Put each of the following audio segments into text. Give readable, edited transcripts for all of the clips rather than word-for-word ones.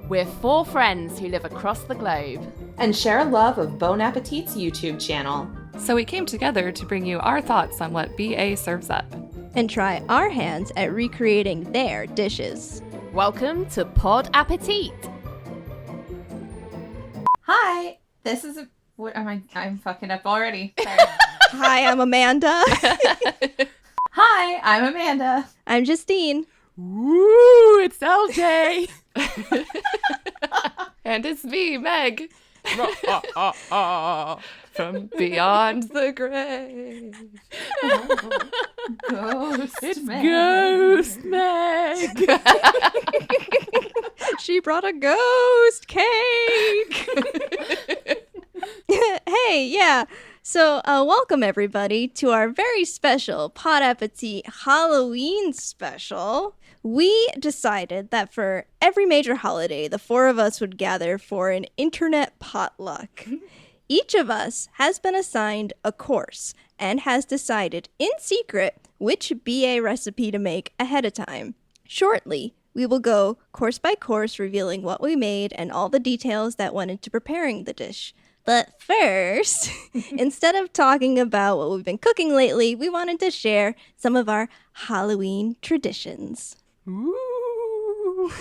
We're four friends who live across the globe and share a love of Bon Appétit's YouTube channel. So we came together to bring you our thoughts on what BA serves up. And try our hands at recreating their dishes. Welcome to Pod Appétit. Hi, this is what am I? I'm fucking up already. Sorry. Hi, I'm Amanda. Hi, I'm Amanda. I'm Justine. Woo, it's LJ. And it's me, Meg. From beyond the grave. Ghost Meg. Ghost Meg. She brought a ghost cake. Hey, yeah. So, welcome everybody to our very special Pod Appétit Halloween special. We decided that for every major holiday, the four of us would gather for an internet potluck. Each of us has been assigned a course and has decided in secret which BA recipe to make ahead of time. Shortly, we will go course by course, revealing what we made and all the details that went into preparing the dish. But first, instead of talking about what we've been cooking lately, we wanted to share some of our Halloween traditions. Ooh.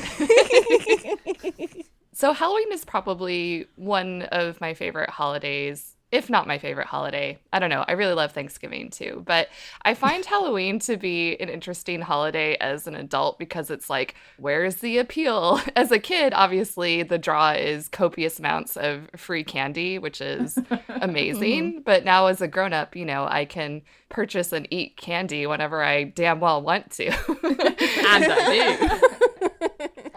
So Halloween is probably one of my favorite holidays, if not my favorite holiday. I don't know. I really love Thanksgiving too. But I find Halloween to be an interesting holiday as an adult because it's like, where's the appeal? As a kid, obviously, the draw is copious amounts of free candy, which is amazing. But now as a grown-up, you know, I can purchase and eat candy whenever I damn well want to. And I do.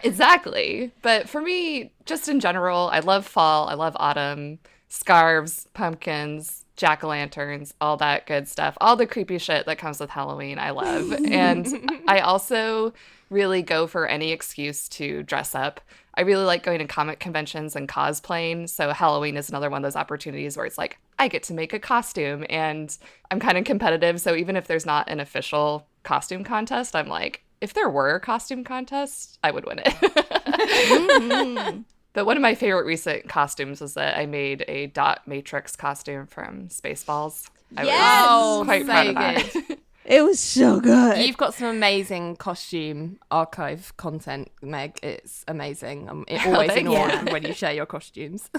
Exactly. But for me, just in general, I love fall. I love autumn. Scarves, pumpkins, jack-o'-lanterns, all that good stuff. All the creepy shit that comes with Halloween, I love. And I also really go for any excuse to dress up. I really like going to comic conventions and cosplaying. So Halloween is another one of those opportunities where it's like, I get to make a costume. And I'm kind of competitive. So even if there's not an official costume contest, I'm like, if there were a costume contest, I would win it. Mm-hmm. But one of my favorite recent costumes was that I made a dot matrix costume from Spaceballs. I was quite proud of that. It was so good. You've got some amazing costume archive content, Meg. It's amazing. I'm always in awe when you share your costumes.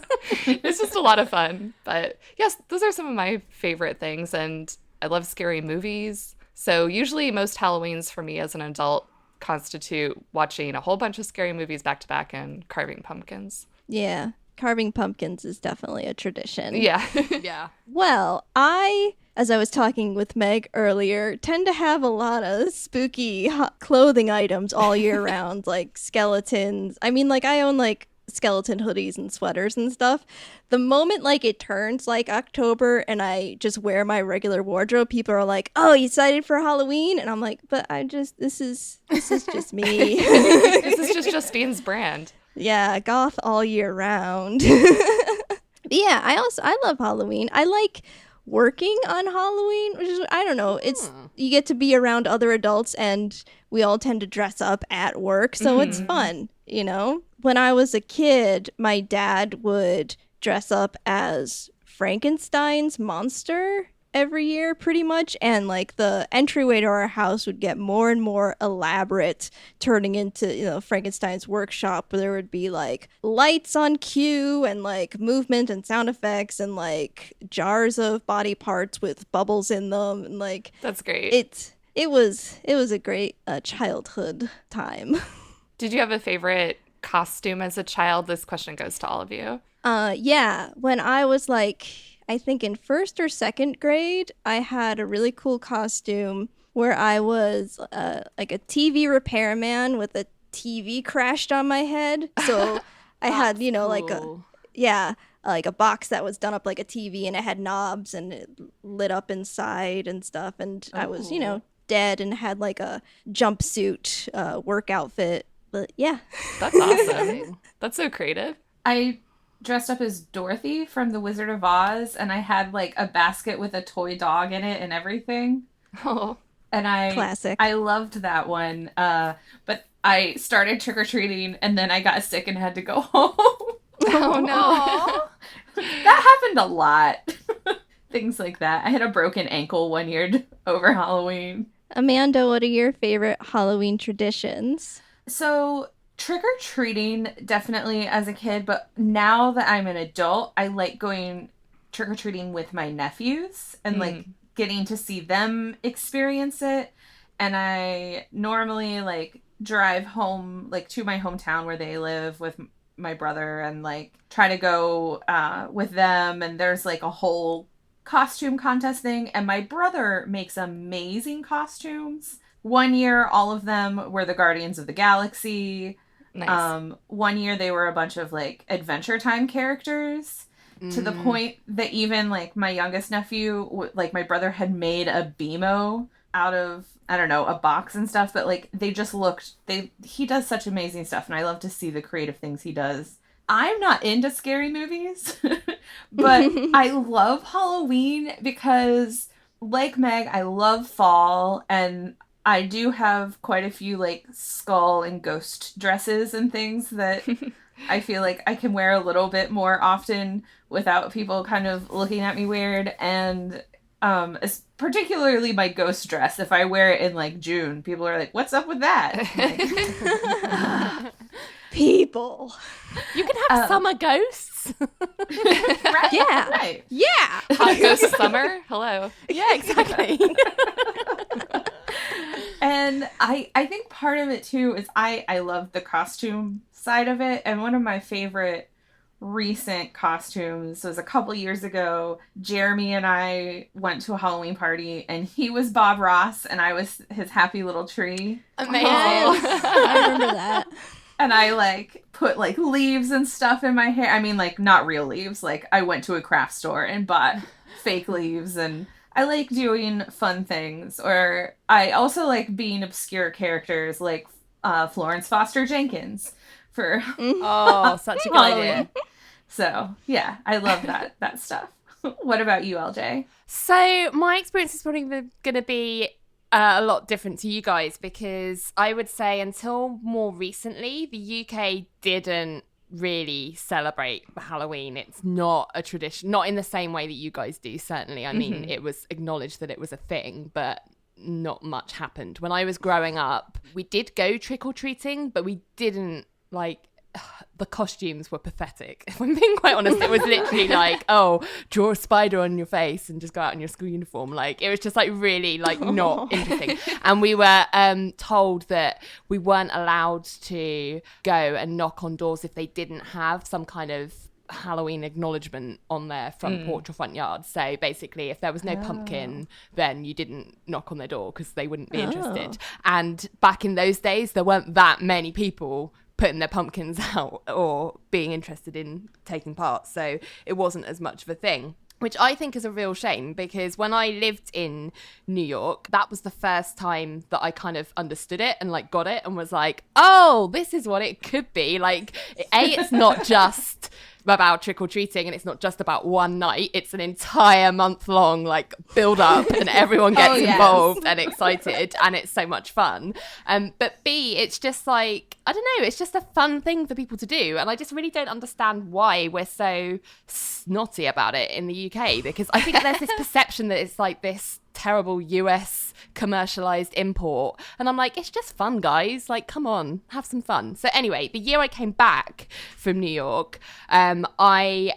It's just a lot of fun. But yes, those are some of my favorite things. And I love scary movies. So usually most Halloweens for me as an adult constitute watching a whole bunch of scary movies back to back and carving pumpkins. Yeah, carving pumpkins is definitely a tradition. Yeah. Yeah. Well, as I was talking with Meg earlier, tend to have a lot of spooky clothing items all year round, like skeletons. I mean, like I own like skeleton hoodies and sweaters and stuff. The moment like it turns like October and I just wear my regular wardrobe, people are like, "Oh, you excited for Halloween?" And I'm like, "But this is just me." This is just Justine's brand. Yeah, goth all year round. But yeah, I love Halloween. I like working on Halloween, which is, I don't know, it's you get to be around other adults and we all tend to dress up at work, so it's fun, you know? When I was a kid, my dad would dress up as Frankenstein's monster every year pretty much, and like the entryway to our house would get more and more elaborate, turning into, you know, Frankenstein's workshop, where there would be like lights on cue and like movement and sound effects and like jars of body parts with bubbles in them, and like that's great. It was a great childhood time. Did you have a favorite costume as a child? This question goes to all of you. Yeah, when I was like, I think in first or second grade, I had a really cool costume where I was like a TV repairman with a TV crashed on my head. So I had, you know, cool. like a box that was done up like a TV and it had knobs and it lit up inside and stuff. And I was, you know, dead and had like a jumpsuit work outfit. But yeah. That's awesome. That's so creative. I dressed up as Dorothy from The Wizard of Oz, and I had like a basket with a toy dog in it and everything. Oh, And Classic. I loved that one. But I started trick-or-treating and then I got sick and had to go home. Oh no. That happened a lot. Things like that. I had a broken ankle one year over Halloween. Amanda, what are your favorite Halloween traditions? So, trick-or-treating, definitely as a kid, but now that I'm an adult, I like going trick-or-treating with my nephews and like getting to see them experience it. And I normally like drive home, like to my hometown where they live with my brother and like try to go with them. And there's like a whole costume contest thing. And my brother makes amazing costumes. One year, all of them were the Guardians of the Galaxy. Nice. One year they were a bunch of like Adventure Time characters. To the point that even like my youngest nephew, like my brother had made a BMO out of, I don't know, a box and stuff, but like they just looked, he does such amazing stuff and I love to see the creative things he does. I'm not into scary movies, but I love Halloween because like Meg, I love fall and I do have quite a few like skull and ghost dresses and things that I feel like I can wear a little bit more often without people kind of looking at me weird. And particularly my ghost dress, if I wear it in like June, people are like, what's up with that? Like, People. You can have summer ghosts. right? Yeah. Right. Yeah. Hot ghost summer. Hello. Yeah, exactly. And I think part of it too is I love the costume side of it. And one of my favorite recent costumes was a couple years ago. Jeremy and I went to a Halloween party and he was Bob Ross and I was his happy little tree. Amazing. I remember that. And I like put like leaves and stuff in my hair. I mean, like not real leaves. Like I went to a craft store and bought fake leaves, and I like doing fun things. Or I also like being obscure characters like Florence Foster Jenkins for Oh, such a good idea. So yeah, I love that stuff. What about you, LJ? So my experience is probably going to be a lot different to you guys, because I would say until more recently, the UK didn't really celebrate Halloween. It's not a tradition, not in the same way that you guys do, certainly. I mean, it was acknowledged that it was a thing, but not much happened. When I was growing up, we did go trick-or-treating, but we didn't, like, the costumes were pathetic. If I'm being quite honest, it was literally like, oh, draw a spider on your face and just go out in your school uniform. Like, it was just like really like not interesting. And we were told that we weren't allowed to go and knock on doors if they didn't have some kind of Halloween acknowledgement on their front porch or front yard. So basically, if there was no pumpkin, then you didn't knock on their door because they wouldn't be interested. And back in those days, there weren't that many people putting their pumpkins out or being interested in taking part. So it wasn't as much of a thing, which I think is a real shame, because when I lived in New York, that was the first time that I kind of understood it and like got it and was like, oh, this is what it could be. Like, it's not just about trick-or-treating and it's not just about one night. It's an entire month long like build up and everyone gets involved and excited, and it's so much fun. But B, it's just like, I don't know, it's just a fun thing for people to do, and I just really don't understand why we're so snotty about it in the UK, because I think there's this perception that it's like this terrible US commercialized import, and I'm like, it's just fun, guys, like, come on, have some fun. So anyway, the year I came back from New York, I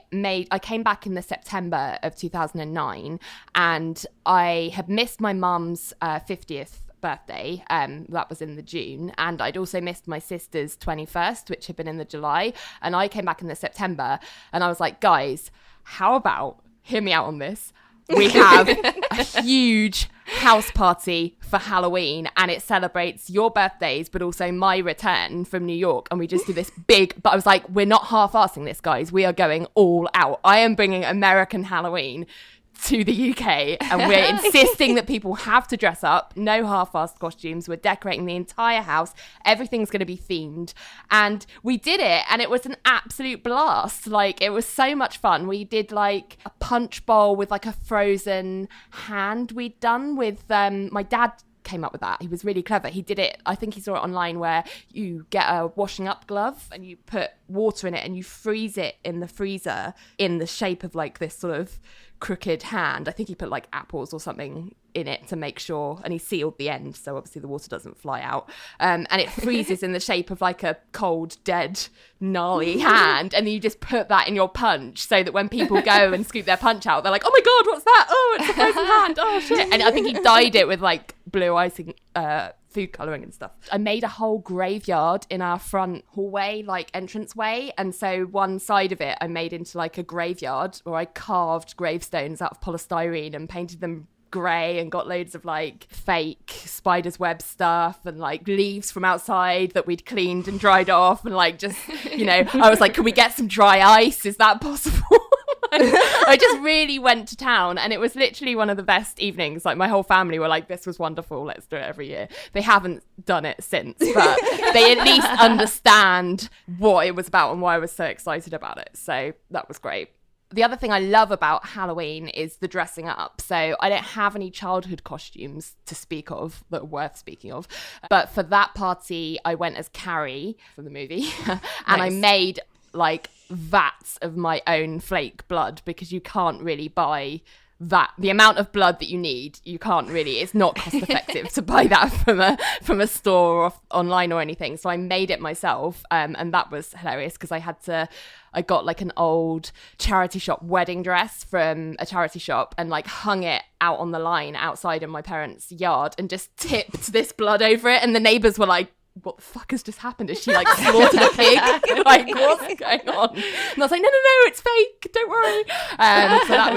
came back in the September of 2009, and I had missed my mum's 50th birthday, that was in the June, and I'd also missed my sister's 21st, which had been in the July, and I came back in the September, and I was like, guys, how about, hear me out on this, we have a huge house party for Halloween, and it celebrates your birthdays but also my return from New York, and we just do this big, but I was like, we're not half-assing this, guys, we are going all out. I am bringing American Halloween to the UK, and we're insisting that people have to dress up, no half-assed costumes, we're decorating the entire house, everything's going to be themed. And we did it, and it was an absolute blast. Like, it was so much fun. We did like a punch bowl with like a frozen hand we'd done with my dad came up with that. He was really clever. He did it, I think he saw it online, where you get a washing up glove and you put water in it and you freeze it in the freezer in the shape of like this sort of crooked hand. I think he put like apples or something in it to make sure, and he sealed the end so obviously the water doesn't fly out, and it freezes in the shape of like a cold, dead, gnarly hand, and you just put that in your punch so that when people go and scoop their punch out, they're like, oh my god, what's that? Oh, it's a frozen hand. Oh shit. And I think he dyed it with like blue icing, food colouring and stuff. I made a whole graveyard in our front hallway, like entranceway, and so one side of it I made into like a graveyard where I carved gravestones out of polystyrene and painted them grey and got loads of like fake spider's web stuff and like leaves from outside that we'd cleaned and dried off, and like just, you know, I was like, can we get some dry ice? Is that possible? I just really went to town, and it was literally one of the best evenings. Like my whole family were like, this was wonderful, let's do it every year. They haven't done it since, but they at least understand what it was about and why I was so excited about it. So that was great. The other thing I love about Halloween is the dressing up. So I don't have any childhood costumes to speak of that are worth speaking of. But for that party, I went as Carrie from the movie. And I made like vats of my own flake blood, because you can't really buy that, the amount of blood that you need, you can't really, it's not cost effective to buy that from a store or online or anything. So I made it myself, and that was hilarious because I got like an old charity shop wedding dress from a charity shop and like hung it out on the line outside in my parents' yard and just tipped this blood over it, and the neighbours were like, what the fuck has just happened? Is she like slaughtered a pig? Like, what's going on? And I was like, no, it's fake. Don't worry.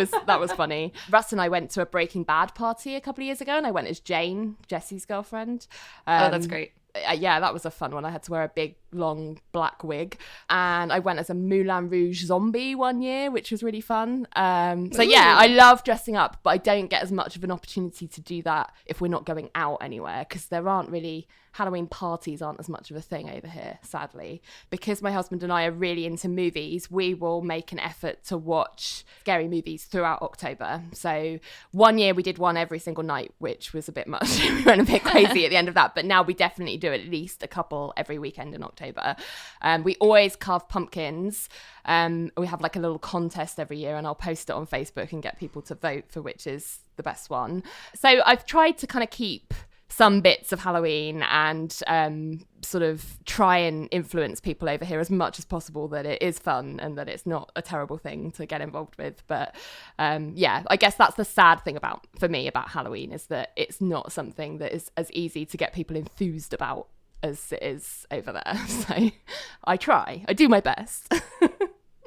So that was funny. Russ and I went to a Breaking Bad party a couple of years ago, and I went as Jane, Jesse's girlfriend. Oh, that's great. Yeah, that was a fun one. I had to wear a big, long black wig, and I went as a Moulin Rouge zombie one year, which was really fun. So yeah, I love dressing up, but I don't get as much of an opportunity to do that if we're not going out anywhere, because there aren't really, Halloween parties aren't as much of a thing over here, sadly. Because my husband and I are really into movies, we will make an effort to watch scary movies throughout October. So one year we did one every single night, which was a bit much. We went a bit crazy at the end of that, but now we definitely do at least a couple every weekend in October. We always carve pumpkins. We have like a little contest every year, and I'll post it on Facebook and get people to vote for which is the best one. So I've tried to kind of keep some bits of Halloween and sort of try and influence people over here as much as possible that it is fun and that it's not a terrible thing to get involved with. But yeah, I guess that's the sad thing for me about Halloween, is that it's not something that is as easy to get people enthused about as it is over there. So I do my best.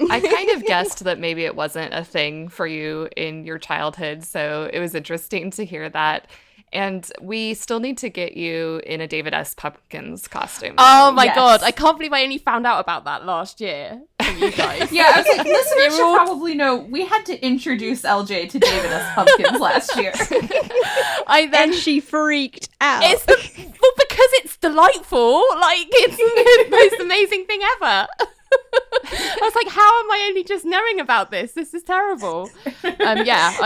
I kind of guessed that maybe it wasn't a thing for you in your childhood, so it was interesting to hear that. And we still need to get you in a David S. Pumpkins costume. Oh my God. I can't believe I only found out about that last year from you guys. Yeah, I was like, listeners should probably know we had to introduce LJ to David S. Pumpkins last year. And she freaked out. Because it's delightful. Like, it's the most amazing thing ever. I was like, how am I only just knowing about this? This is terrible. Yeah,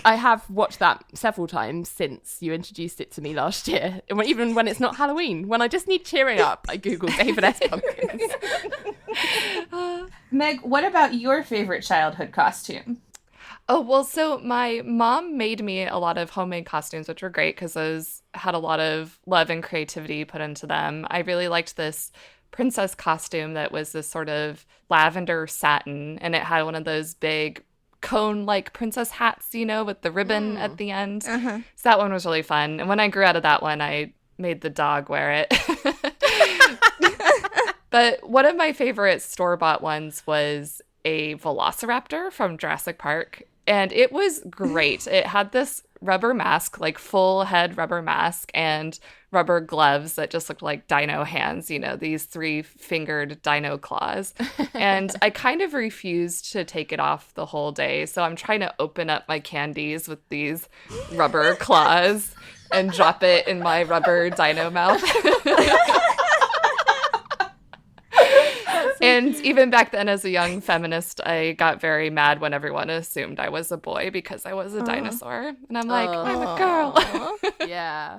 I have watched that several times since you introduced it to me last year. Even when it's not Halloween, when I just need cheering up, I Google David S. Pumpkins. Meg, what about your favorite childhood costume? Oh, well, so my mom made me a lot of homemade costumes, which were great because those had a lot of love and creativity put into them. I really liked this princess costume that was this sort of lavender satin, and it had one of those big cone-like princess hats, you know, with the ribbon at the end. So that one was really fun. And when I grew out of that one, I made the dog wear it. But one of my favorite store-bought ones was a velociraptor from Jurassic Park. And it was great. It had this rubber mask, like full head rubber mask, and rubber gloves that just looked like dino hands, you know, these 3-fingered dino claws. And I kind of refused to take it off the whole day. So I'm trying to open up my candies with these rubber claws and drop it in my rubber dino mouth. And even back then, as a young feminist, I got very mad when everyone assumed I was a boy because I was a dinosaur. And I'm like, I'm a girl. Yeah.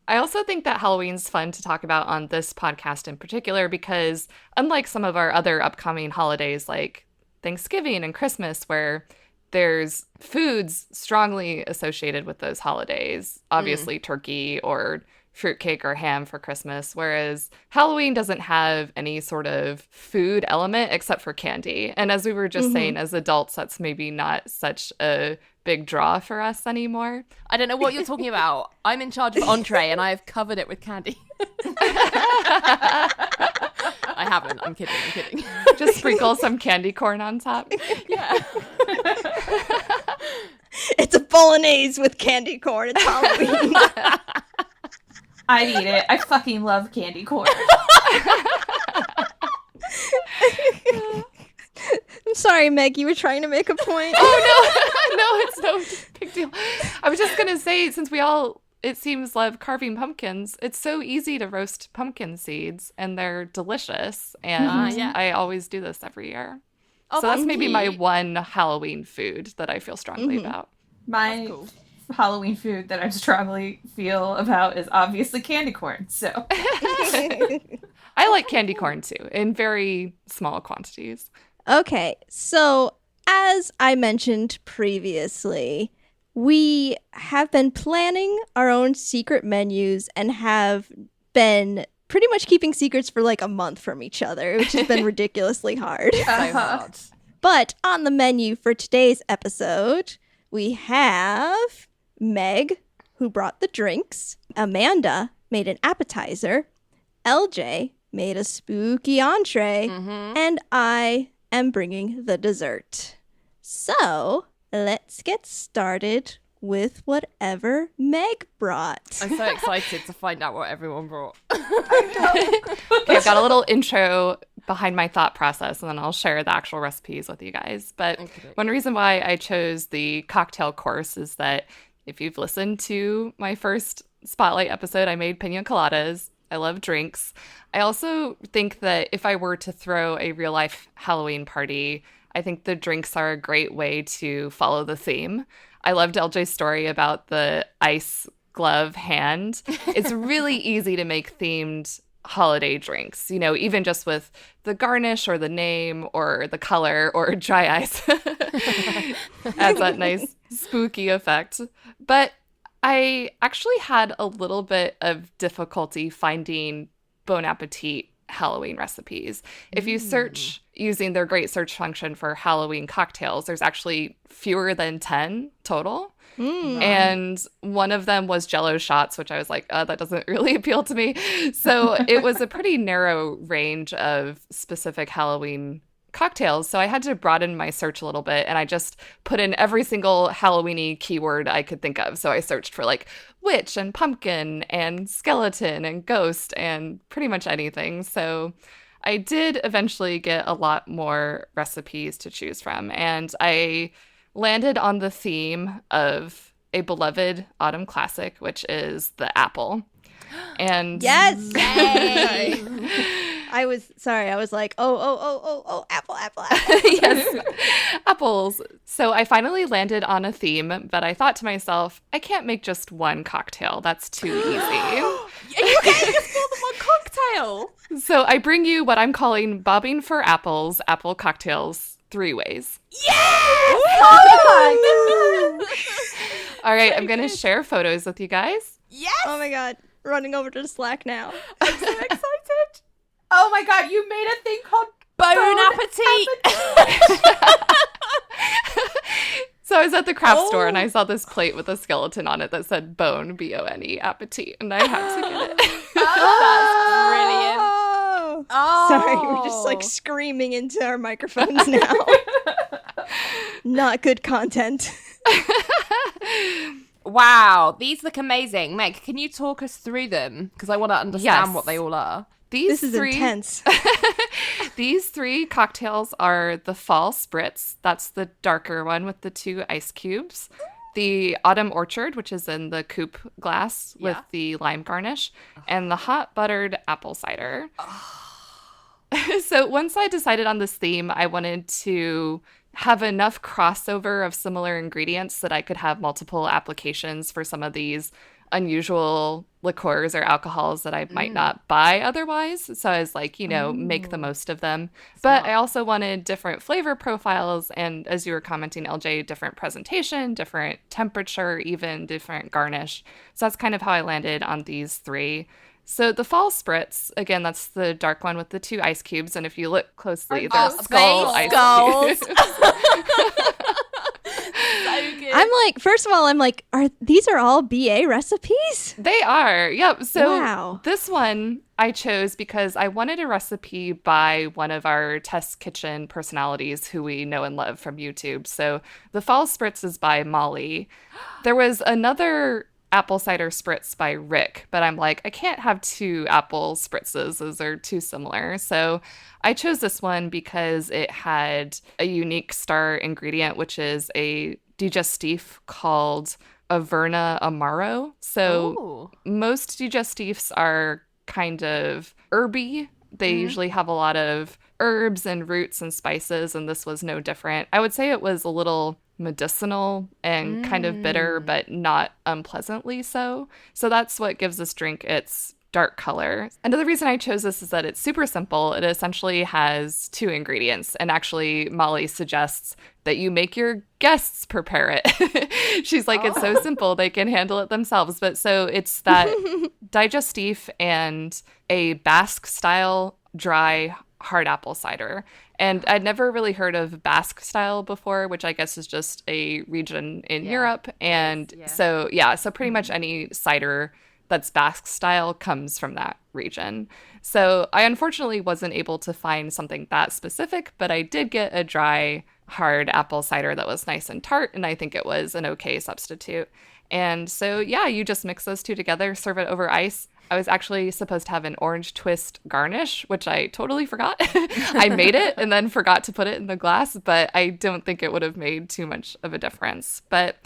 I also think that Halloween's fun to talk about on this podcast in particular because unlike some of our other upcoming holidays like Thanksgiving and Christmas, where there's foods strongly associated with those holidays, obviously turkey or fruitcake or ham for Christmas, whereas Halloween doesn't have any sort of food element except for candy. And as we were just saying, as adults, that's maybe not such a big draw for us anymore. I don't know what you're talking about. I'm in charge of entree and I have covered it with candy. I haven't. I'm kidding. Just sprinkle some candy corn on top. Yeah. It's a bolognese with candy corn. It's Halloween. I'd eat it. I fucking love candy corn. I'm sorry, Meg. You were trying to make a point. Oh, no, it's no big deal. I was just going to say, since we all, it seems, love carving pumpkins, it's so easy to roast pumpkin seeds, and they're delicious. And yeah. I always do this every year. Oh, So that's maybe cute. my one Halloween food that I feel strongly about. My Cool. Halloween food that I strongly feel about is obviously candy corn. So I like candy corn too, in very small quantities. Okay, so as I mentioned previously, we have been planning our own secret menus and have been pretty much keeping secrets for like a month from each other, which has been ridiculously hard. So hard. But on the menu for today's episode, we have Meg, who brought the drinks. Amanda made an appetizer. LJ made a spooky entree. And I am bringing the dessert. So let's get started with whatever Meg brought. I'm so excited to find out what everyone brought. Okay, I've got a little intro behind my thought process, and then I'll share the actual recipes with you guys. But Okay. one reason why I chose the cocktail course is that if you've listened to my first Spotlight episode, I made pina coladas. I love drinks. I also think that if I were to throw a real life Halloween party, I think the drinks are a great way to follow the theme. I loved LJ's story about the ice glove hand. It's really easy to make themed holiday drinks, you know, even just with the garnish or the name or the color or dry ice. Adds that nice spooky effect. But I actually had a little bit of difficulty finding Bon Appétit Halloween recipes. If you search using their great search function for Halloween cocktails, there's actually fewer than 10 total. And one of them was Jell-O shots, which I was like, that doesn't really appeal to me. So it was a pretty narrow range of specific Halloween cocktails. So I had to broaden my search a little bit, and I just put in every single Halloween-y keyword I could think of. So I searched for like witch and pumpkin and skeleton and ghost and pretty much anything. So I did eventually get a lot more recipes to choose from, and I landed on the theme of a beloved autumn classic, which is the apple. And Yes! I was like, oh, apple. yes, apples. So I finally landed on a theme, but I thought to myself, I can't make just one cocktail. That's too easy. Are you getting us more than one cocktail? So I bring you what I'm calling bobbing for apples, apple cocktails, 3 ways. Yes! All right, I'm going to share photos with you guys. Yes! Oh my god, running over to Slack now. I'm so excited. oh my god, you made a thing called Bon Appétit. So I was at the craft store and I saw this plate with a skeleton on it that said bone, B-O-N-E, appetit, and I had to get it. That's brilliant. Oh. Oh. Sorry, we're just like screaming into our microphones now. Not good content. Wow, these look amazing. Meg, can you talk us through them? Because I want to understand Yes. what they all are. These This is three, intense. These 3 cocktails are the fall Spritz. That's the darker one with the 2 ice cubes. The autumn orchard, which is in the coupe glass with Yeah. the lime garnish. And the hot buttered apple cider. So once I decided on this theme, I wanted to have enough crossover of similar ingredients that I could have multiple applications for some of these unusual liqueurs or alcohols that I might not buy otherwise. So I was like, make the most of them. But I also wanted different flavor profiles. And as you were commenting, LJ, different presentation, different temperature, even different garnish. So that's kind of how I landed on these 3. So the fall Spritz, again, that's the dark one with the 2 ice cubes. And if you look closely, they're skull ice cubes. So good. First of all, these are all BA recipes? They are. Yep. So wow. This one I chose because I wanted a recipe by one of our test kitchen personalities who we know and love from YouTube. So the fall Spritz is by Molly. There was another apple cider spritz by Rick, but I'm like, I can't have 2 apple spritzes. Those are too similar. So I chose this one because it had a unique star ingredient, which is a digestif called Averna Amaro. So most digestifs are kind of herby. They usually have a lot of herbs and roots and spices, and this was no different. I would say it was a little medicinal and kind of bitter, but not unpleasantly so. So that's what gives this drink its dark color. Another reason I chose this is that it's super simple. It essentially has 2 ingredients, and actually Molly suggests that you make your guests prepare it. She's like, it's so simple, they can handle it themselves. But so it's that digestif and a Basque style dry hard apple cider. And I'd never really heard of Basque style before, which I guess is just a region in Europe. And so pretty much any cider that's Basque style comes from that region. So I unfortunately wasn't able to find something that specific, but I did get a dry, hard apple cider that was nice and tart, and I think it was an okay substitute. And so, you just mix those 2 together, serve it over ice. I was actually supposed to have an orange twist garnish, which I totally forgot. I made it and then forgot to put it in the glass, but I don't think it would have made too much of a difference. But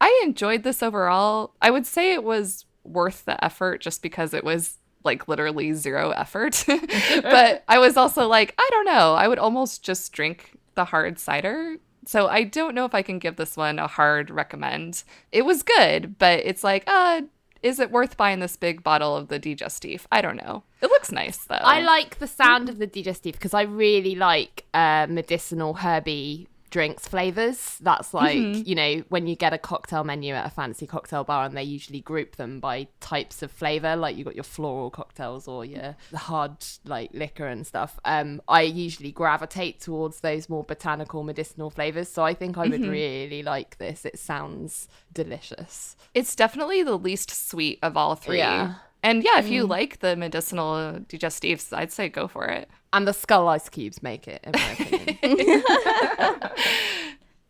I enjoyed this overall. I would say it was worth the effort just because it was like literally 0 effort. But I was also like, I don't know, I would almost just drink the hard cider. So I don't know if I can give this one a hard recommend. It was good, but it's like, is it worth buying this big bottle of the digestif? I don't know. It looks nice, though. I like the sound of the digestif because I really like medicinal herby drinks flavors. That's like, when you get a cocktail menu at a fancy cocktail bar and they usually group them by types of flavor, like you got your floral cocktails or your hard like liquor and stuff. I usually gravitate towards those more botanical medicinal flavors. So I think I would really like this. It sounds delicious. It's definitely the least sweet of all 3. Yeah. And if you like the medicinal digestifs, I'd say go for it. And the skull ice cubes make it, in my opinion.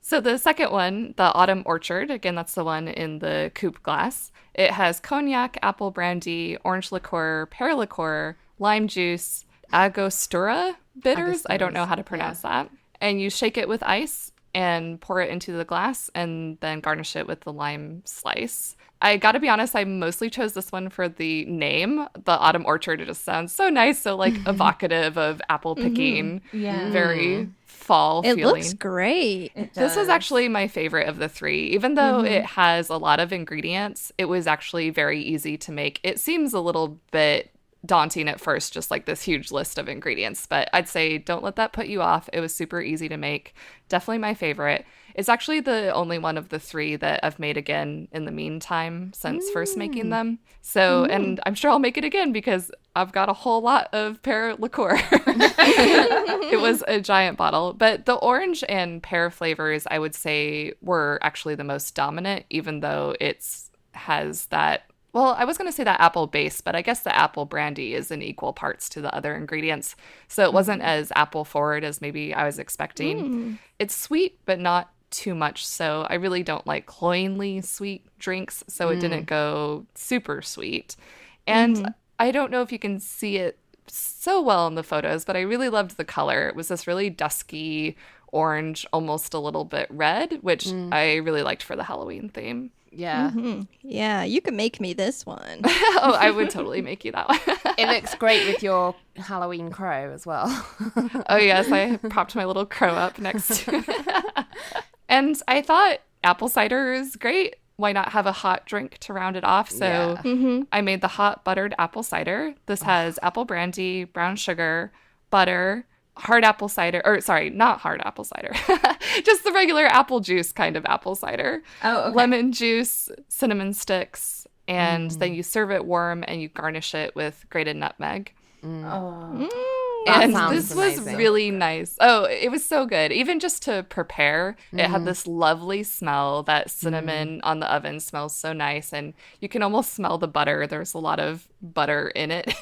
So the second one, the Autumn Orchard, again, that's the one in the coupe glass. It has cognac, apple brandy, orange liqueur, pear liqueur, lime juice, Angostura bitters. I don't know how to pronounce that. And you shake it with ice and pour it into the glass and then garnish it with the lime slice. I gotta be honest, I mostly chose this one for the name. The Autumn Orchard, it just sounds so nice, so like evocative of apple picking. Very fall feeling. It looks great. This was actually my favorite of the 3. Even though it has a lot of ingredients, it was actually very easy to make. It seems a little bit daunting at first, just like this huge list of ingredients, but I'd say don't let that put you off. It was super easy to make. Definitely my favorite. It's actually the only one of the 3 that I've made again in the meantime since first making them. So, and I'm sure I'll make it again because I've got a whole lot of pear liqueur. It was a giant bottle, but the orange and pear flavors I would say were actually the most dominant, even though has that. Well, I was going to say that apple base, but I guess the apple brandy is in equal parts to the other ingredients. So it wasn't as apple forward as maybe I was expecting. It's sweet, but not too much. So I really don't like cloyingly sweet drinks. So it didn't go super sweet. And I don't know if you can see it so well in the photos, but I really loved the color. It was this really dusky orange, almost a little bit red, which I really liked for the Halloween theme. Yeah. Yeah, you can make me this one. Oh, I would totally make you that one. It looks great with your Halloween crow as well. Oh, yes. I propped my little crow up next to it. And I thought apple cider is great. why not have a hot drink to round it off? So I made the hot buttered apple cider. This has apple brandy, brown sugar, butter, hard apple cider, or sorry, not hard apple cider, just the regular apple juice kind of apple cider. Oh, okay. Lemon juice, cinnamon sticks, and then you serve it warm and you garnish it with grated nutmeg. Oh. And sounds this was amazing. really nice. Oh, it was so good. Even just to prepare, it had this lovely smell. That cinnamon on the oven smells so nice. And you can almost smell the butter. There's a lot of butter in it.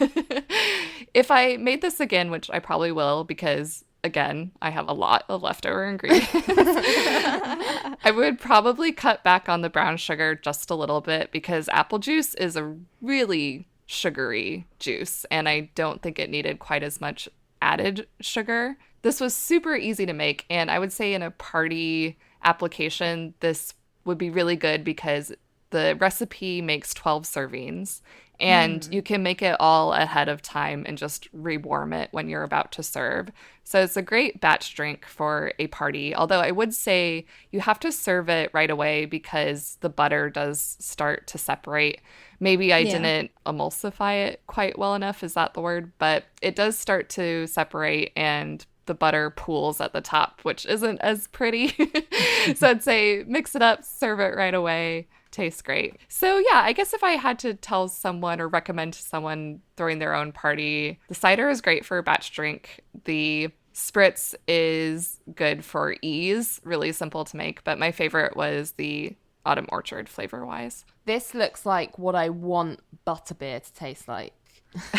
If I made this again, which I probably will because, again, I have a lot of leftover ingredients, I would probably cut back on the brown sugar just a little bit because apple juice is a really sugary juice, and I don't think it needed quite as much added sugar. This was super easy to make, and I would say in a party application, this would be really good because the recipe makes 12 servings, and you can make it all ahead of time and just rewarm it when you're about to serve. So it's a great batch drink for a party, although I would say you have to serve it right away because the butter does start to separate. Maybe I didn't emulsify it quite well enough. Is that the word? But it does start to separate and the butter pools at the top, which isn't as pretty. So I'd say mix it up, serve it right away. Tastes great. So yeah, I guess if I had to tell someone or recommend to someone throwing their own party, the cider is great for a batch drink. The Spritz is good for ease, really simple to make. But my favorite was the Autumn Orchard flavor-wise. This looks like what I want butterbeer to taste like.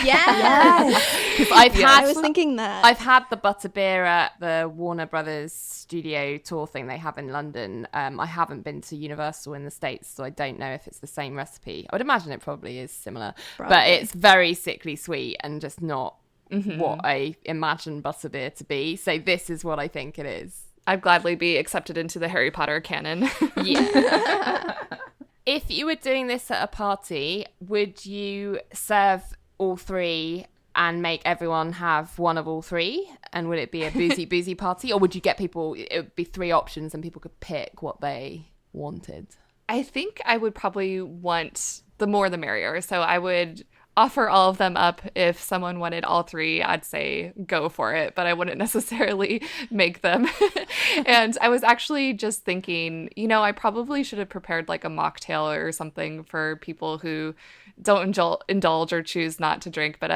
Yes. Because I was thinking that. I've had the butterbeer at the Warner Brothers studio tour thing they have in London. I haven't been to Universal in the States, so I don't know if it's the same recipe. I would imagine it probably is similar, but it's very sickly sweet and just not what I imagine butterbeer to be. So this is what I think it is. I'd gladly be accepted into the Harry Potter canon. Yeah. If you were doing this at a party, would you serve all three and make everyone have one of all three? And would it be a boozy party? Or would you get people, it would be three options and people could pick what they wanted? I think I would probably want the more the merrier. So I would offer all of them up. If someone wanted all three, I'd say go for it, but I wouldn't necessarily make them. And I was actually just thinking, I probably should have prepared like a mocktail or something for people who don't indulge or choose not to drink, but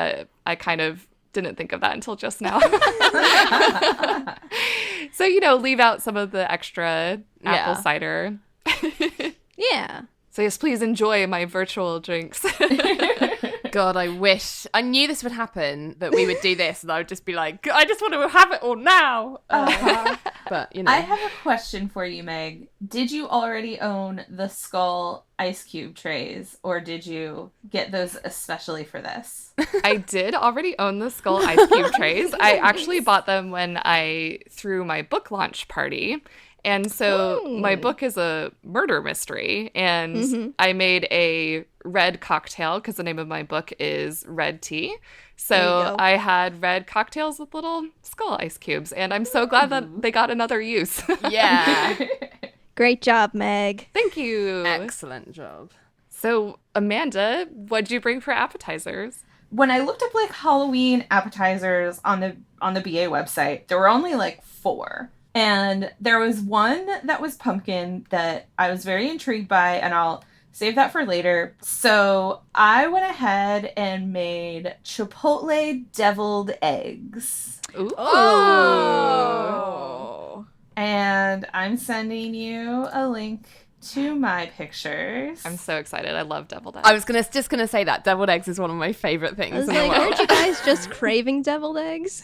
I kind of didn't think of that until just now. So, leave out some of the extra apple cider. Yeah. So yes, please enjoy my virtual drinks. God, I wish. I knew this would happen, that we would do this, and I would just be like, I just want to have it all now. But, I have a question for you, Meg. Did you already own the Skull ice cube trays, or did you get those especially for this? I did already own the Skull ice cube trays. I actually bought them when I threw my book launch party. And so my book is a murder mystery, and I made a red cocktail because the name of my book is Red Tea. So I had red cocktails with little skull ice cubes, and I'm so glad that they got another use. Yeah. Great job, Meg. Thank you. Excellent job. So, Amanda, what'd you bring for appetizers? When I looked up like Halloween appetizers on the BA website, there were only like 4. And there was one that was pumpkin that I was very intrigued by, and I'll save that for later. So I went ahead and made Chipotle deviled eggs. Ooh. Oh. And I'm sending you a link to my pictures. I'm so excited. I love deviled eggs. I was just gonna say that deviled eggs is one of my favorite things. I was in the like, world. aren't you guys just craving deviled eggs?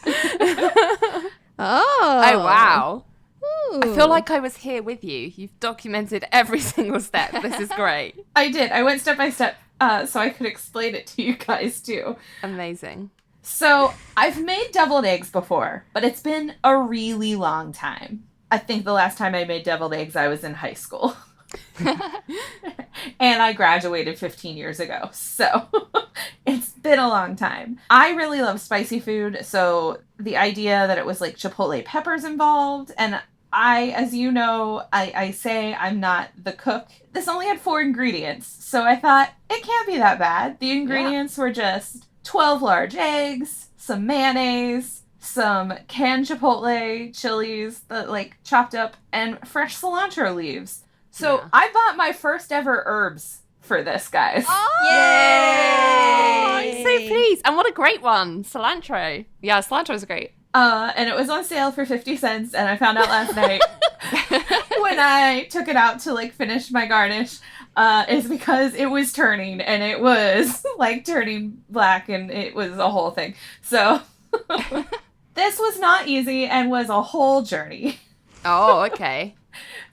Oh, wow. Ooh. I feel like I was here with you. You've documented every single step. This is great. I did. I went step by step so I could explain it to you guys too. Amazing. So I've made deviled eggs before, but it's been a really long time. I think the last time I made deviled eggs, I was in high school. And I graduated 15 years ago. So it's been a long time. I really love spicy food. So the idea that it was like Chipotle peppers involved, and as you know, I say I'm not the cook. This only had 4 ingredients, so I thought it can't be that bad. The ingredients were just 12 large eggs, some mayonnaise, some canned Chipotle chilies that like chopped up, and fresh cilantro leaves. So I bought my first ever herbs for this, guys. Oh, Yay! I'm so pleased. And what a great one. Cilantro. Yeah, cilantro is great. And it was on sale for 50 cents, and I found out last night when I took it out to like finish my garnish, is because it was turning, and it was like turning black, and it was a whole thing. So this was not easy and was a whole journey. Oh, okay.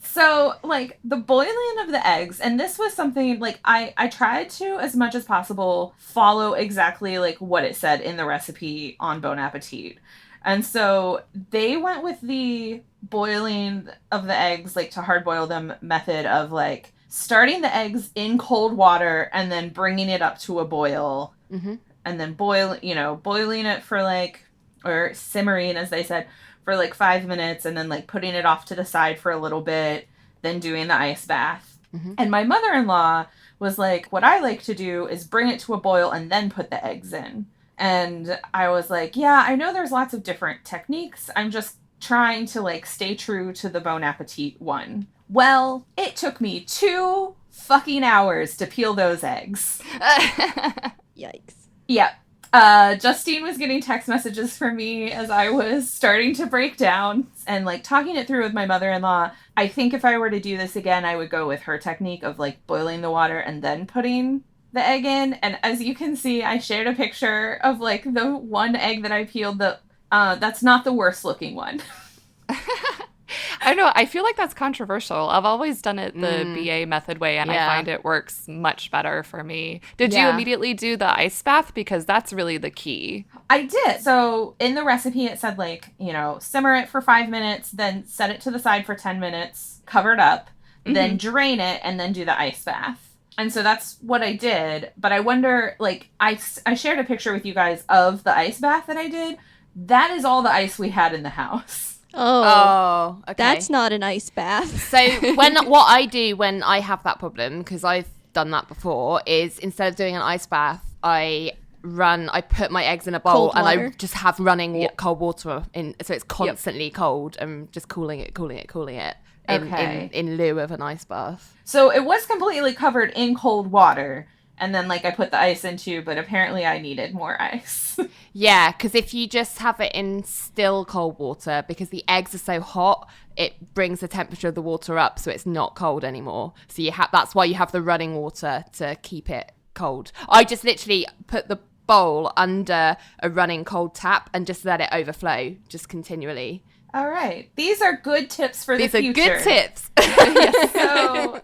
So, like, the boiling of the eggs, and this was something, like, I tried to, as much as possible, follow exactly, like, what it said in the recipe on Bon Appetit. And so they went with the boiling of the eggs, like, to hard boil them method of, like, starting the eggs in cold water and then bringing it up to a boil. Mm-hmm. And then boiling it for, like, or simmering, as they said, for like 5 minutes, and then like putting it off to the side for a little bit, then doing the ice bath. Mm-hmm. And my mother-in-law was like, what I like to do is bring it to a boil and then put the eggs in. And I was like, yeah, I know there's lots of different techniques. I'm just trying to like stay true to the Bon Appetit one. Well, it took me 2 fucking hours to peel those eggs. Yikes. Yep. Justine was getting text messages from me as I was starting to break down and like talking it through with my mother-in-law. I think if I were to do this again, I would go with her technique of like boiling the water and then putting the egg in. And as you can see, I shared a picture of like the one egg that I peeled. That's not the worst looking one. I know. I feel like that's controversial. I've always done it the BA method way, and I find it works much better for me. Did you immediately do the ice bath? Because that's really the key. I did. So in the recipe, it said like, simmer it for 5 minutes, then set it to the side for 10 minutes, cover it up, then drain it, and then do the ice bath. And so that's what I did. But I wonder, like, I shared a picture with you guys of the ice bath that I did. That is all the ice we had in the house. Oh, okay. That's not an ice bath. So what I do when I have that problem, because I've done that before, is instead of doing an ice bath, I put my eggs in a bowl and I just have running cold water in, so it's constantly cold, and just cooling it in lieu of an ice bath. So it was completely covered in cold water. And then, like, I put the ice into, but apparently I needed more ice. Yeah, because if you just have it in still cold water, because the eggs are so hot, it brings the temperature of the water up, so it's not cold anymore. So that's why you have the running water to keep it cold. I just literally put the bowl under a running cold tap and just let it overflow, just continually. All right. These are good tips for the future. These are good tips. So,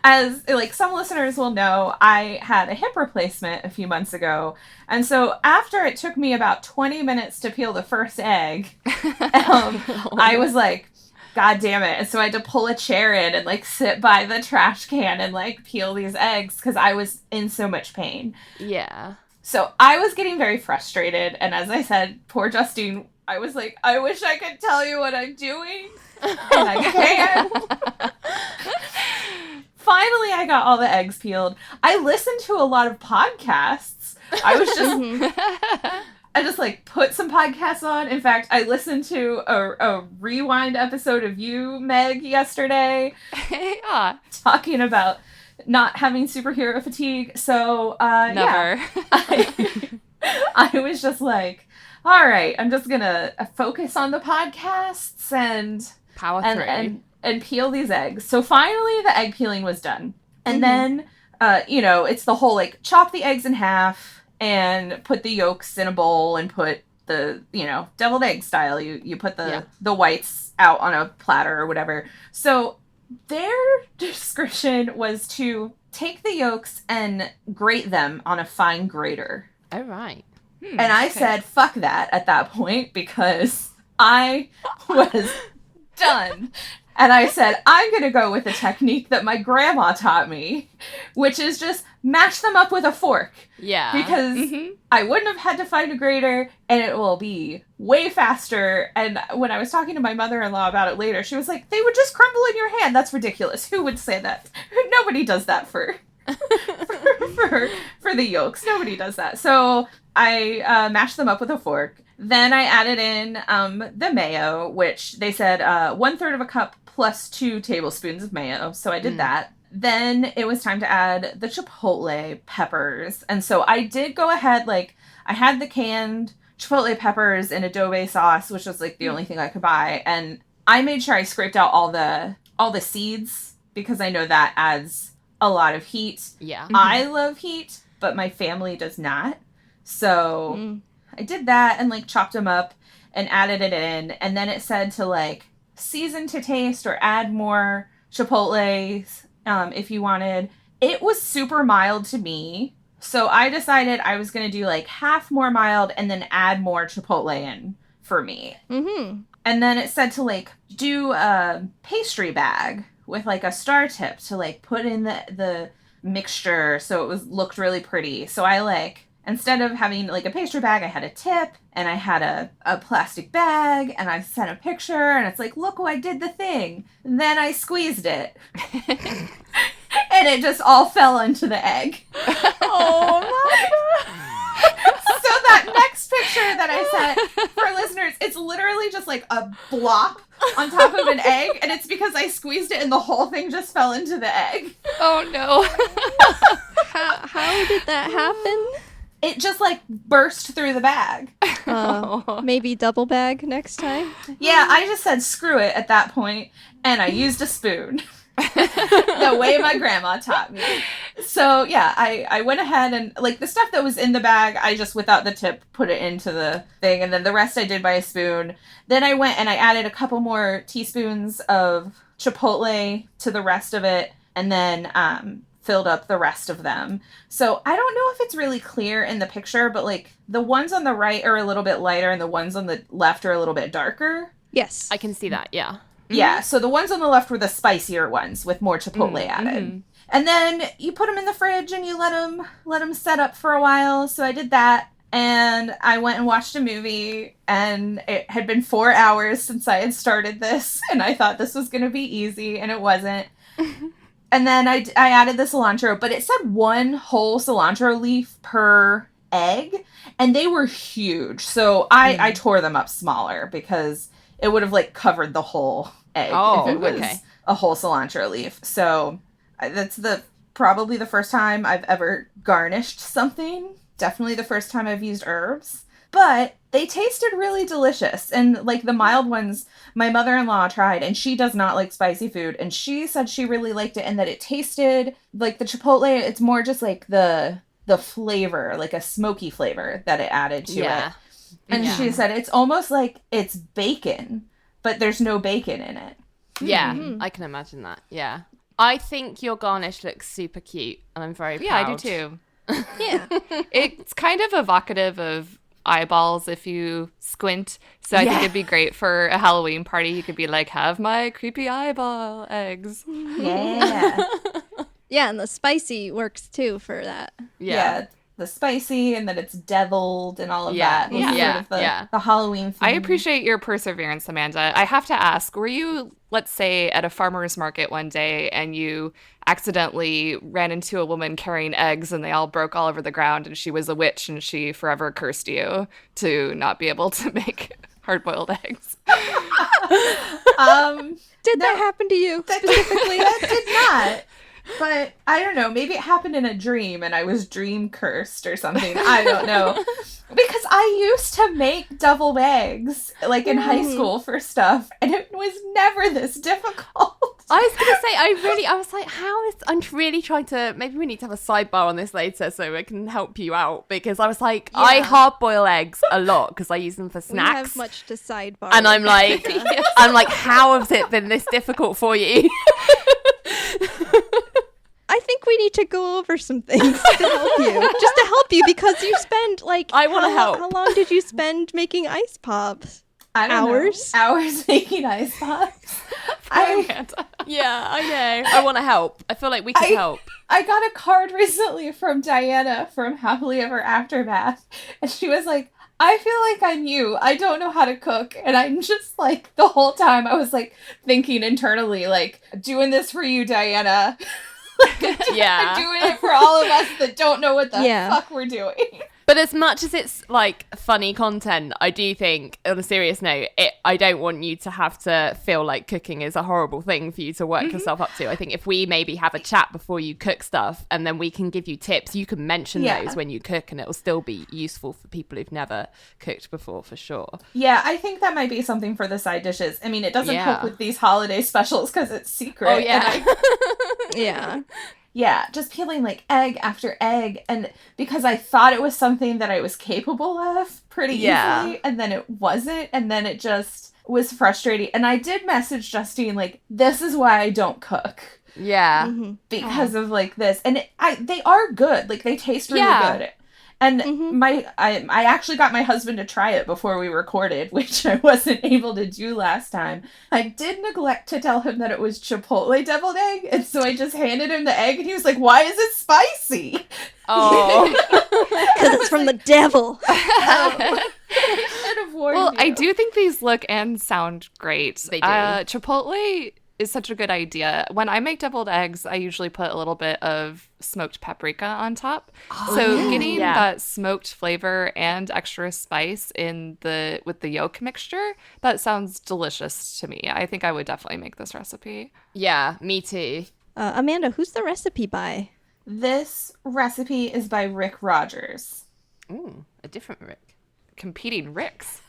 as like some listeners will know, I had a hip replacement a few months ago. And so after it took me about 20 minutes to peel the first egg, I was like, God damn it. And so I had to pull a chair in and like sit by the trash can and like peel these eggs because I was in so much pain. Yeah. So I was getting very frustrated. And as I said, poor Justine, I was like, I wish I could tell you what I'm doing. And I can. Finally, I got all the eggs peeled. I listened to a lot of podcasts. I was just, I just like put some podcasts on. In fact, I listened to a rewind episode of you, Meg, yesterday. Yeah. Talking about not having superhero fatigue. So, Never. Yeah. I was just like, all right, I'm just gonna focus on the podcasts and power through and peel these eggs. So finally the egg peeling was done. And then, it's the whole, like, chop the eggs in half and put the yolks in a bowl and put the, deviled egg style. You put the whites out on a platter or whatever. So their description was to take the yolks and grate them on a fine grater. Oh, right. And I said, fuck that at that point, because I was done. And I said, I'm going to go with a technique that my grandma taught me, which is just mash them up with a fork. Yeah. Because I wouldn't have had to find a grater, and it will be way faster. And when I was talking to my mother-in-law about it later, she was like, they would just crumble in your hand. That's ridiculous. Who would say that? Nobody does that for the yolks. Nobody does that. So I mashed them up with a fork. Then I added in the mayo, which they said 1/3 of a cup plus 2 tablespoons of mayo. So I did that. Then it was time to add the chipotle peppers. And so I did go ahead, like, I had the canned chipotle peppers in adobe sauce, which was, like, the only thing I could buy. And I made sure I scraped out all the seeds, because I know that adds a lot of heat. Yeah. I love heat, but my family does not. So I did that and, like, chopped them up and added it in. And then it said to, like, season to taste or add more chipotles if you wanted. It was super mild to me. So I decided I was going to do, like, half more mild and then add more chipotle in for me. Mm-hmm. And then it said to, like, do a pastry bag with, like, a star tip to, like, put in the mixture so it looked really pretty. So I, like, instead of having, like, a pastry bag, I had a tip, and I had a plastic bag, and I sent a picture, and it's like, look, I did the thing. And then I squeezed it. And it just all fell into the egg. Oh, Mama! So that next picture that I sent for listeners, it's literally just, like, a blob on top of an egg, and it's because I squeezed it and the whole thing just fell into the egg. Oh, no. How did that happen? It just, like, burst through the bag. Maybe double bag next time? Yeah, I just said screw it at that point, and I used a spoon. The way my grandma taught me. So, yeah, I went ahead and, like, the stuff that was in the bag, I just, without the tip, put it into the thing, and then the rest I did by a spoon. Then I went and I added a couple more teaspoons of chipotle to the rest of it, and then filled up the rest of them. So I don't know if it's really clear in the picture, but, like, the ones on the right are a little bit lighter and the ones on the left are a little bit darker. Yes. I can see that, yeah. Yeah, so the ones on the left were the spicier ones with more chipotle added. And then you put them in the fridge and you let them set up for a while. So I did that, and I went and watched a movie, and it had been 4 hours since I had started this, and I thought this was going to be easy, and it wasn't. And then I added the cilantro, but it said 1 whole cilantro leaf per egg, and they were huge. So I tore them up smaller because it would have, like, covered the whole egg if it was a whole cilantro leaf. So that's probably the first time I've ever garnished something. Definitely the first time I've used herbs. But they tasted really delicious. And, like, the mild ones, my mother-in-law tried, and she does not like spicy food. And she said she really liked it and that it tasted like the chipotle. It's more just, like, the flavor, like a smoky flavor that it added to it. And she said it's almost like it's bacon, but there's no bacon in it. Yeah, I can imagine that. Yeah. I think your garnish looks super cute, and I'm very proud. Yeah, I do too. Yeah. It's kind of evocative of eyeballs if you squint. So I think it'd be great for a Halloween party. You could be like, have my creepy eyeball eggs. Yeah. Yeah, and the spicy works too for that. Yeah. The spicy, and that it's deviled and all of that. Yeah. Sort of the Halloween theme. I appreciate your perseverance, Amanda. I have to ask, were you, let's say, at a farmer's market one day and you accidentally ran into a woman carrying eggs and they all broke all over the ground and she was a witch and she forever cursed you to not be able to make hard-boiled eggs? Did that happen to you specifically? That did not. But I don't know, maybe it happened in a dream and I was dream cursed or something. I don't know. Because I used to make deviled eggs, like, in high school for stuff, and it was never this difficult. I was going to say, I was like, I'm really trying to, maybe we need to have a sidebar on this later so I can help you out, because I was like, I hard boil eggs a lot because I use them for snacks. We have much to sidebar. And I'm like, how has it been this difficult for you? I think we need to go over some things to help you. Just to help you, because you spend, like, I want to help. How long did you spend making ice pops? I don't Hours? know. Hours making ice pops. Amanda. Yeah, I know. I want to help. I feel like we can help. I got a card recently from Diana from Happily Ever Aftermath, and she was like, I feel like I'm you. I don't know how to cook. And I'm just like, the whole time I was like thinking internally, like, doing this for you, Diana. Yeah. I'm doing it for all of us that don't know what the fuck we're doing. But as much as it's like funny content, I do think, on a serious note, I don't want you to have to feel like cooking is a horrible thing for you to work yourself up to. I think if we maybe have a chat before you cook stuff and then we can give you tips, you can mention those when you cook and it'll still be useful for people who've never cooked before, for sure. Yeah, I think that might be something for the side dishes. I mean, it doesn't cook with these holiday specials because it's secret. Oh, yeah. Yeah. Yeah, just peeling like egg after egg, and because I thought it was something that I was capable of pretty easily, and then it wasn't, and then it just was frustrating. And I did message Justine, like, this is why I don't cook. Yeah. Because of like this. And they are good. Like, they taste really good. And I actually got my husband to try it before we recorded, which I wasn't able to do last time. I did neglect to tell him that it was Chipotle deviled egg, and so I just handed him the egg, and he was like, why is it spicy? Oh. Because it's from the devil. Well, I do think these look and sound great. They do. Chipotle is such a good idea. When I make deviled eggs, I usually put a little bit of smoked paprika on top. Getting that smoked flavor and extra spice with the yolk mixture, that sounds delicious to me. I think I would definitely make this recipe. Yeah, me too. Amanda, who's the recipe by? This recipe is by Rick Rogers. Ooh, a different Rick. Competing Ricks.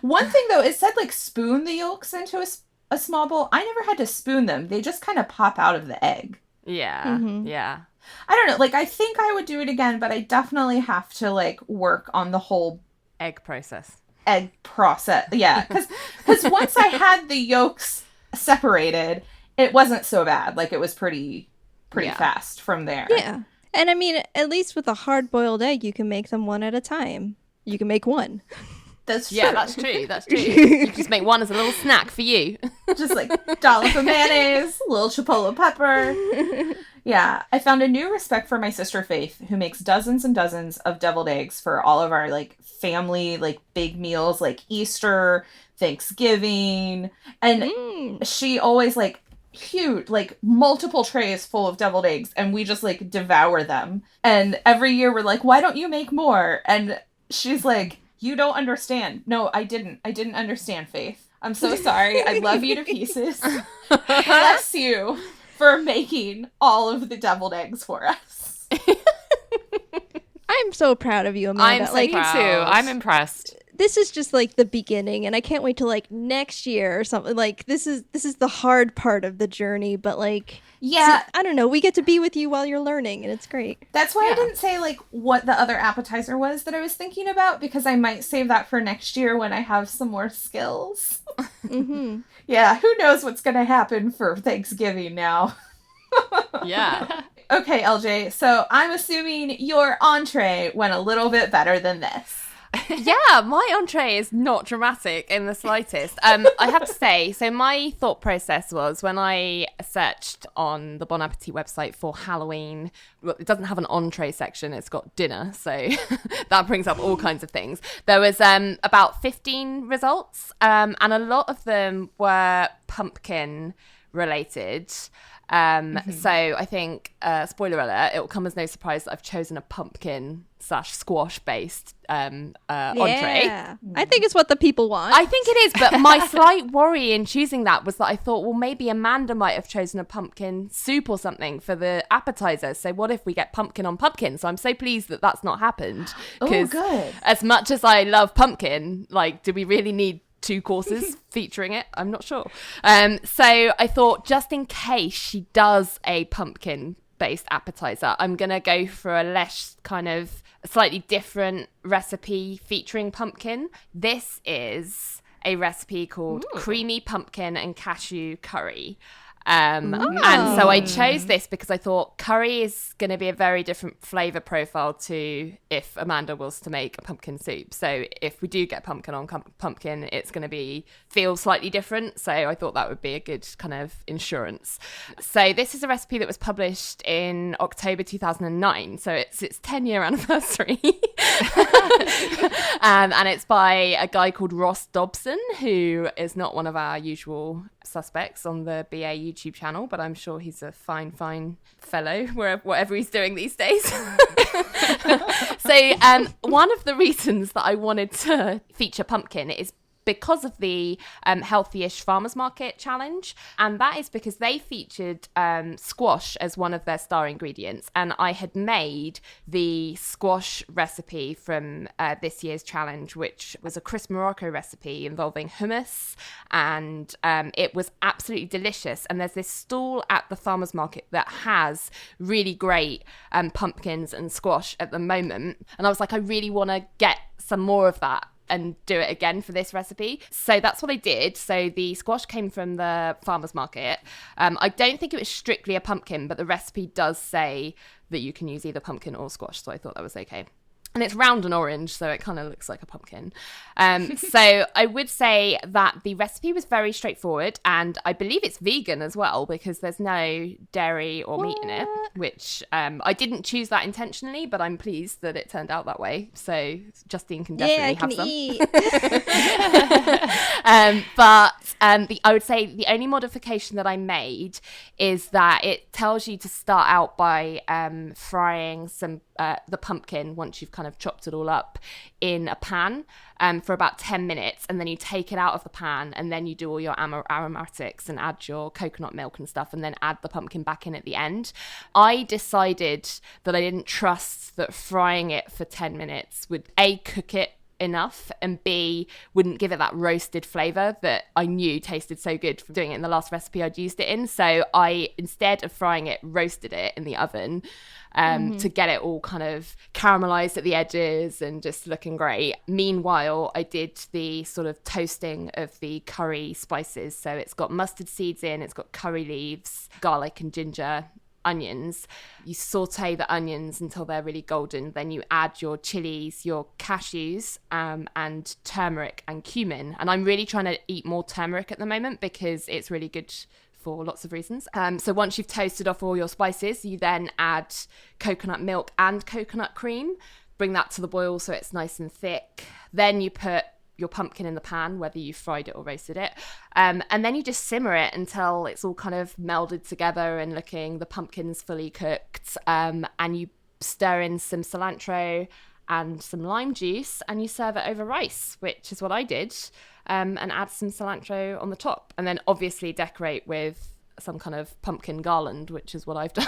One thing though, it said like spoon the yolks into a small bowl. I never had to spoon them. They just kind of pop out of the egg. Yeah. Yeah. I don't know. Like, I think I would do it again, but I definitely have to like work on the whole egg process. Yeah. Because once I had the yolks separated, it wasn't so bad. Like, it was pretty fast from there. Yeah. And I mean, at least with a hard-boiled egg, you can make them one at a time. You can make one. That's true. Yeah, that's true. That's true. You just make one as a little snack for you. Just like dollop of mayonnaise, a little chipotle pepper. Yeah. I found a new respect for my sister Faith, who makes dozens and dozens of deviled eggs for all of our like family, like big meals, like Easter, Thanksgiving. And she always like huge, like multiple trays full of deviled eggs, and we just like devour them. And every year we're like, why don't you make more? And she's like, you don't understand. No, I didn't understand, Faith. I'm so sorry. I love you to pieces. Bless you for making all of the deviled eggs for us. I'm so proud of you, Amanda. I'm so proud. Me too. I'm impressed. This is just like the beginning, and I can't wait till like next year or something. Like, this is the hard part of the journey, but like, yeah, I don't know. We get to be with you while you're learning, and it's great. That's why I didn't say like what the other appetizer was that I was thinking about, because I might save that for next year when I have some more skills. Yeah, who knows what's gonna happen for Thanksgiving now. Yeah. Okay, LJ, so I'm assuming your entree went a little bit better than this. Yeah, my entree is not dramatic in the slightest. I have to say, so my thought process was when I searched on the Bon Appétit website for Halloween, well, it doesn't have an entree section, it's got dinner, so that brings up all kinds of things. There was about 15 results, and a lot of them were pumpkin related. So I think, spoiler alert, it will come as no surprise that I've chosen a pumpkin/squash based entree. Yeah. I think it's what the people want. I think it is, but my slight worry in choosing that was that I thought, well, maybe Amanda might have chosen a pumpkin soup or something for the appetizer. So what if we get pumpkin on pumpkin? So I'm so pleased that that's not happened. Oh, good. As much as I love pumpkin, like, do we really need 2 courses featuring it? I'm not sure. So I thought, just in case she does a pumpkin based appetizer, I'm gonna go for a less kind of slightly different recipe featuring pumpkin. This is a recipe called creamy pumpkin and cashew curry. And so I chose this because I thought curry is going to be a very different flavour profile to if Amanda was to make a pumpkin soup. So if we do get pumpkin on pumpkin, it's going to feel slightly different. So I thought that would be a good kind of insurance. So this is a recipe that was published in October 2009. So it's 10-year anniversary. And it's by a guy called Ross Dobson, who is not one of our usual suspects on the BA YouTube channel, but I'm sure he's a fine fellow, whatever he's doing these days. So one of the reasons that I wanted to feature pumpkin is because of the Healthy-ish Farmers Market Challenge. And that is because they featured squash as one of their star ingredients. And I had made the squash recipe from this year's challenge, which was a Chris Morocco recipe involving hummus. And it was absolutely delicious. And there's this stall at the farmers market that has really great pumpkins and squash at the moment. And I was like, I really want to get some more of that and do it again for this recipe. So that's what I did. So the squash came from the farmer's market. I don't think it was strictly a pumpkin, but the recipe does say that you can use either pumpkin or squash. So I thought that was okay. And it's round and orange, so it kind of looks like a pumpkin. So I would say that the recipe was very straightforward, and I believe it's vegan as well because there's no dairy or meat in it, which I didn't choose that intentionally, but I'm pleased that it turned out that way. So Justine can definitely have some. Eat. I would say the only modification that I made is that it tells you to start out by frying some the pumpkin once you've kind of chopped it all up in a pan for about 10 minutes, and then you take it out of the pan and then you do all your aromatics and add your coconut milk and stuff, and then add the pumpkin back in at the end. I decided that I didn't trust that frying it for 10 minutes would A, cook it enough, and B, wouldn't give it that roasted flavour that I knew tasted so good from doing it in the last recipe I'd used it in. So I, instead of frying it, roasted it in the oven to get it all kind of caramelised at the edges and just looking great. Meanwhile, I did the sort of toasting of the curry spices. So it's got mustard seeds in, it's got curry leaves, garlic and ginger, onions. You saute the onions until they're really golden, then you add your chilies, your cashews, and turmeric and cumin. And I'm really trying to eat more turmeric at the moment because it's really good for lots of reasons. So once you've toasted off all your spices, you then add coconut milk and coconut cream, bring that to the boil so it's nice and thick. Then you put your pumpkin in the pan, whether you fried it or roasted it. And then you just simmer it until it's all kind of melded together and the pumpkin's fully cooked. And you stir in some cilantro and some lime juice and you serve it over rice, which is what I did, and add some cilantro on the top. And then obviously decorate with some kind of pumpkin garland, which is what I've done.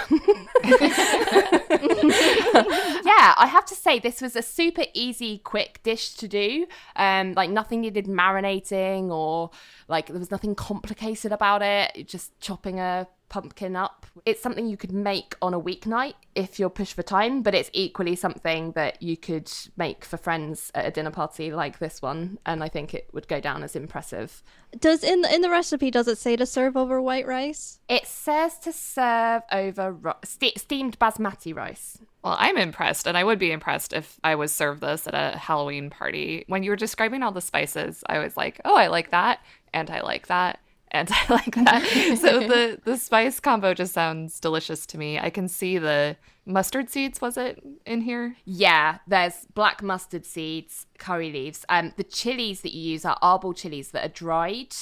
Yeah, I have to say this was a super easy, quick dish to do. Like nothing needed marinating or like there was nothing complicated about it. Just chopping a pumpkin up. It's something you could make on a weeknight if you're pushed for time, but it's equally something that you could make for friends at a dinner party like this one, and I think it would go down as impressive. Does in the recipe, does it say to serve over white rice? It says to serve over steamed basmati rice. Well, I'm impressed, and I would be impressed if I was served this at a Halloween party. When you were describing all the spices, I was like, oh, I like that, and I like that, and I like that. So the spice combo just sounds delicious to me. I can see the mustard seeds, was it in here? Yeah, there's black mustard seeds, curry leaves. The chilies that you use are arbol chilies that are dried,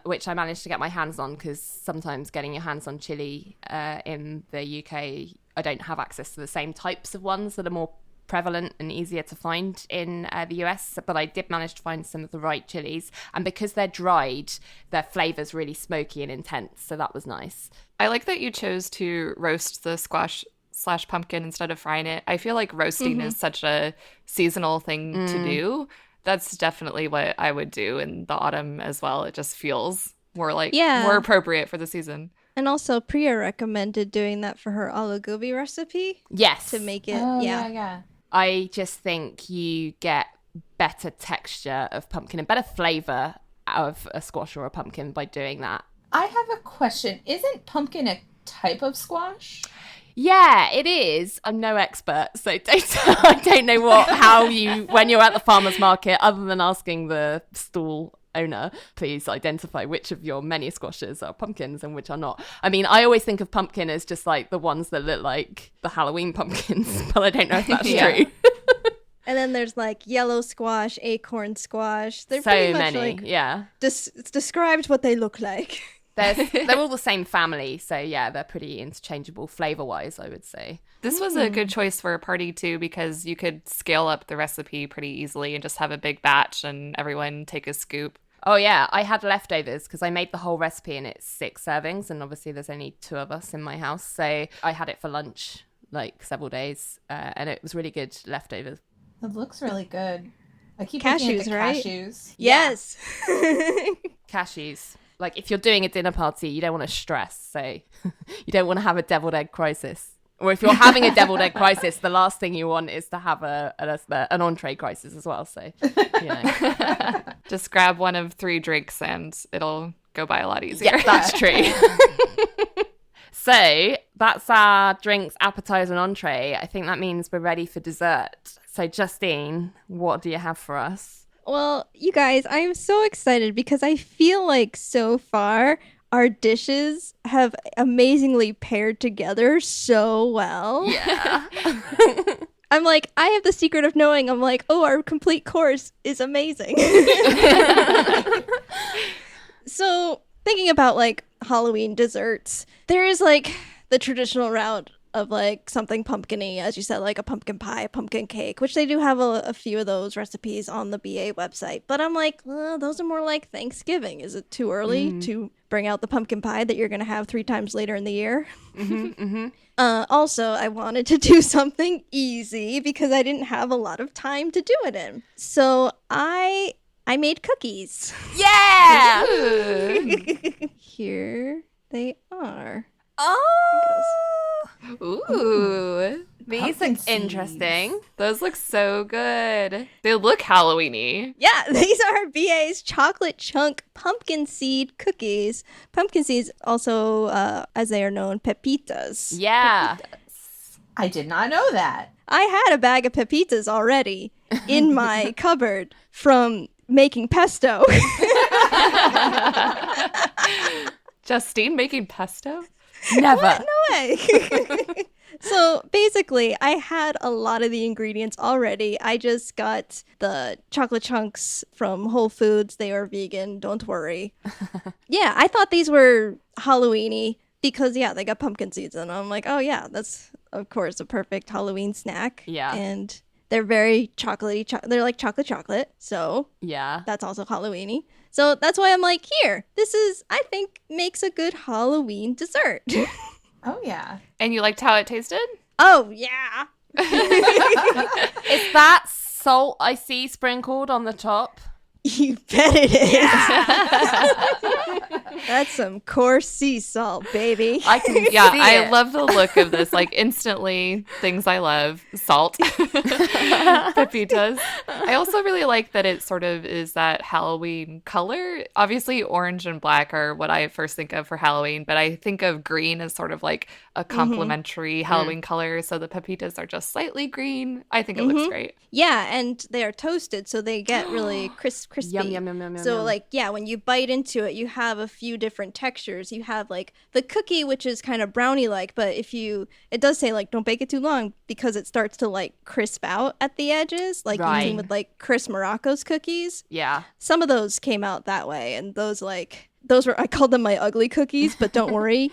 which I managed to get my hands on because sometimes getting your hands on chili in the UK, I don't have access to the same types of ones that are more prevalent and easier to find in the US, but I did manage to find some of the right chilies, and because they're dried, their flavor's really smoky and intense, so that was nice. I like that you chose to roast the squash/pumpkin instead of frying it. I feel like roasting is such a seasonal thing to do. That's definitely what I would do in the autumn as well. It just feels more like more appropriate for the season. And also, Priya recommended doing that for her aloo gobi recipe. Yes. To make it, yeah. I just think you get better texture of pumpkin and better flavour out of a squash or a pumpkin by doing that. I have a Question, isn't pumpkin a type of squash? Yeah, it is. I'm no expert, so I don't know when you're at the farmer's market, other than asking the stall owner, please identify which of your many squashes are pumpkins and which are not. I mean, I always think of pumpkin as just like the ones that look like the Halloween pumpkins, but I don't know if that's true. And then there's like yellow squash, acorn squash. They're so pretty much many, like, yeah. it's described what they look like. They're all the same family, so yeah, they're pretty interchangeable flavor-wise, I would say. This was a good choice for a party, too, because you could scale up the recipe pretty easily and just have a big batch and everyone take a scoop. Oh, yeah, I had leftovers because I made the whole recipe and it's 6 servings, and obviously there's only 2 of us in my house, so I had it for lunch, like, several days, and it was really good leftovers. It looks really good. I keep Cashews, looking at the right? cashews. Yes. Cashews. Like, if you're doing a dinner party, you don't want to stress, so you don't want to have a deviled egg crisis. Or if you're having a deviled egg crisis, the last thing you want is to have an entree crisis as well, so, you know. Just grab one of 3 drinks and it'll go by a lot easier. Yeah, that's true. So, that's our drinks, appetizer, and entree. I think that means we're ready for dessert. So, Justine, what do you have for us? Well, you guys, I'm so excited because I feel like so far our dishes have amazingly paired together so well. Yeah. I'm like, I have the secret of knowing. I'm like, oh, our complete course is amazing. So, thinking about like Halloween desserts, there is like the traditional route of like something pumpkin-y, as you said, like a pumpkin pie, a pumpkin cake, which they do have a few of those recipes on the BA website. But I'm like, those are more like Thanksgiving. Is it too early to bring out the pumpkin pie that you're going to have 3 times later in the year? Also, I wanted to do something easy because I didn't have a lot of time to do it in. So I made cookies. Yeah! Here they are. Oh! Ooh. These Pumpkin look seeds. interesting. Those look so good. They look Halloween-y. Yeah, these are BA's chocolate chunk pumpkin seed cookies. Pumpkin seeds, also, as they are known, pepitas. Yeah. I did not know that. I had a bag of pepitas already in my cupboard from making pesto. Justine making pesto? Never. No way. So basically, I had a lot of the ingredients already. I just got the chocolate chunks from Whole Foods. They are vegan. Don't worry. Yeah, I thought these were Halloween-y because, yeah, they got pumpkin seeds in them. I'm like, oh, yeah, that's, of course, a perfect Halloween snack. Yeah. And they're very chocolatey. They're like chocolate. So Yeah. that's also Halloween-y. So that's why I'm like, here, this is, I think, makes a good Halloween dessert. Oh, yeah. And you liked how it tasted? Oh, yeah. Is that salt I see sprinkled on the top? You bet it is. That's some coarse sea salt, baby. I can Yeah, see I it. love the look of this. Like, instantly, things I love. Salt. Pepitas. I also really like that it sort of is that Halloween color. Obviously, orange and black are what I first think of for Halloween, but I think of green as sort of like a complementary Halloween color. So the pepitas are just slightly green. I think it looks great. Yeah, and they are toasted, so they get really crispy. Yum, yum, yum, yum, So, yum. like, yeah, when you bite into it, you have a few different textures. You have, like, the cookie, which is kind of brownie-like, but it does say, like, don't bake it too long because it starts to, like, crisp out at the edges, like Right. you've seen with, like, Chris Morocco's cookies. Yeah. Some of those came out that way, and those were, I called them my ugly cookies, but don't worry.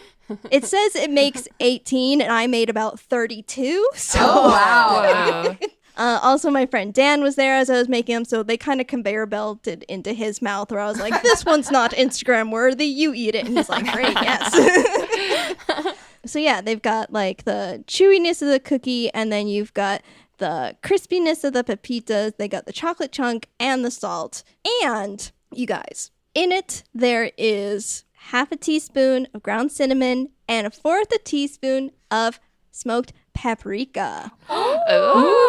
It says it makes 18, and I made about 32, so. Oh, wow. Wow. Also, my friend Dan was there as I was making them, so they kind of conveyor belted into his mouth where I was like, this one's not Instagram worthy, you eat it. And he's like, great, yes. So yeah, they've got like the chewiness of the cookie, and then you've got the crispiness of the pepitas. They got the chocolate chunk and the salt. And, you guys, in it, there is half a teaspoon of ground cinnamon and a fourth a teaspoon of smoked paprika. Oh.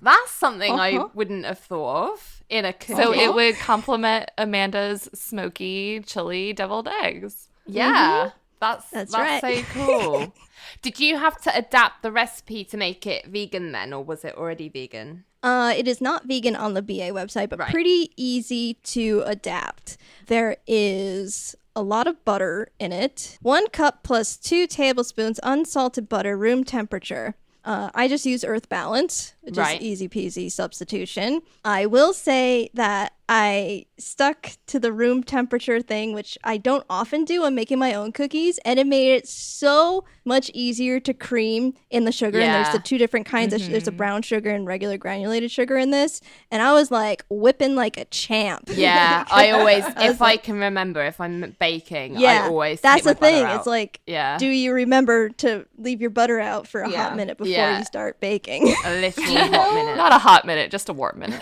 That's something I Uh-huh. wouldn't have thought of in a cookie. So it would complement Amanda's smoky chili deviled eggs. Yeah, that's right. so cool. Did you have to adapt the recipe to make it vegan then, or was it already vegan? It is not vegan on the BA website, but Right. pretty easy to adapt. There is a lot of butter in it. 1 cup plus 2 tablespoons unsalted butter, room temperature. I just use Earth Balance, which Right. is easy peasy substitution. I will say that I stuck to the room temperature thing, which I don't often do. I'm making my own cookies, and it made it so much easier to cream in the sugar. And there's Yeah. the 2 different kinds of there's a brown sugar and regular granulated sugar in this. And I was like whipping like a champ. Yeah, I always, was if I can remember, if I'm baking, I Yeah, always that's take my the thing. butter out. It's like, Yeah. do you remember to leave your butter out for a Yeah. hot minute before Yeah. you start baking? A little hot minute. Not a hot minute, just a warm minute.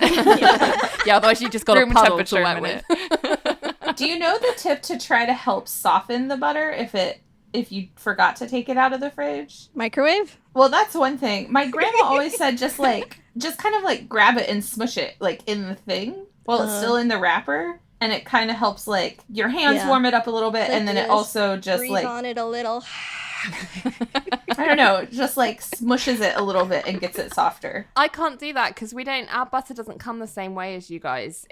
Yeah, otherwise you just got a Room puddle to temperature wet minute. with. Do you know the tip to try to help soften the butter if you forgot to take it out of the fridge? Microwave? Well, that's one thing. My grandma always said just kind of like grab it and smush it like in the thing while it's still in the wrapper, and it kind of helps like your hands Yeah. warm it up a little bit, Like and then it just also just Breathe like on it a little. I don't know, just like smushes it a little bit and gets it softer. I can't do that because our butter doesn't come the same way as you guys.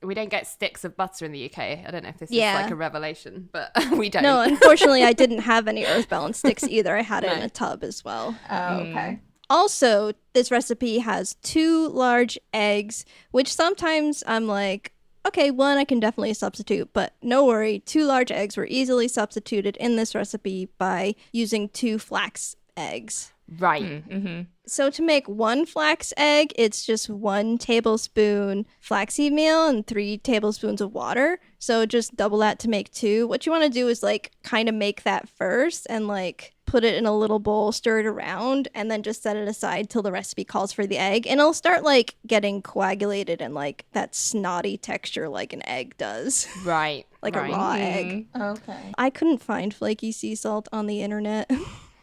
We don't get sticks of butter in the UK. I don't know if this Yeah. is like a revelation, but we don't. No, unfortunately, I didn't have any Earth Balance sticks either. I had it in No. a tub as well. Oh, okay. Also, this recipe has 2 large eggs, which sometimes I'm like, okay, 1 I can definitely substitute, but no worry, 2 large eggs were easily substituted in this recipe by using 2 flax eggs. Right. Mm-hmm. So to make 1 flax egg, it's just 1 tablespoon flaxseed meal and 3 tablespoons of water. So just double that to make 2. What you want to do is like kind of make that first and like put it in a little bowl, stir it around, and then just set it aside till the recipe calls for the egg. And it'll start like getting coagulated and like that snotty texture like an egg does, Right. like right. a raw egg. Okay. I couldn't find flaky sea salt on the internet.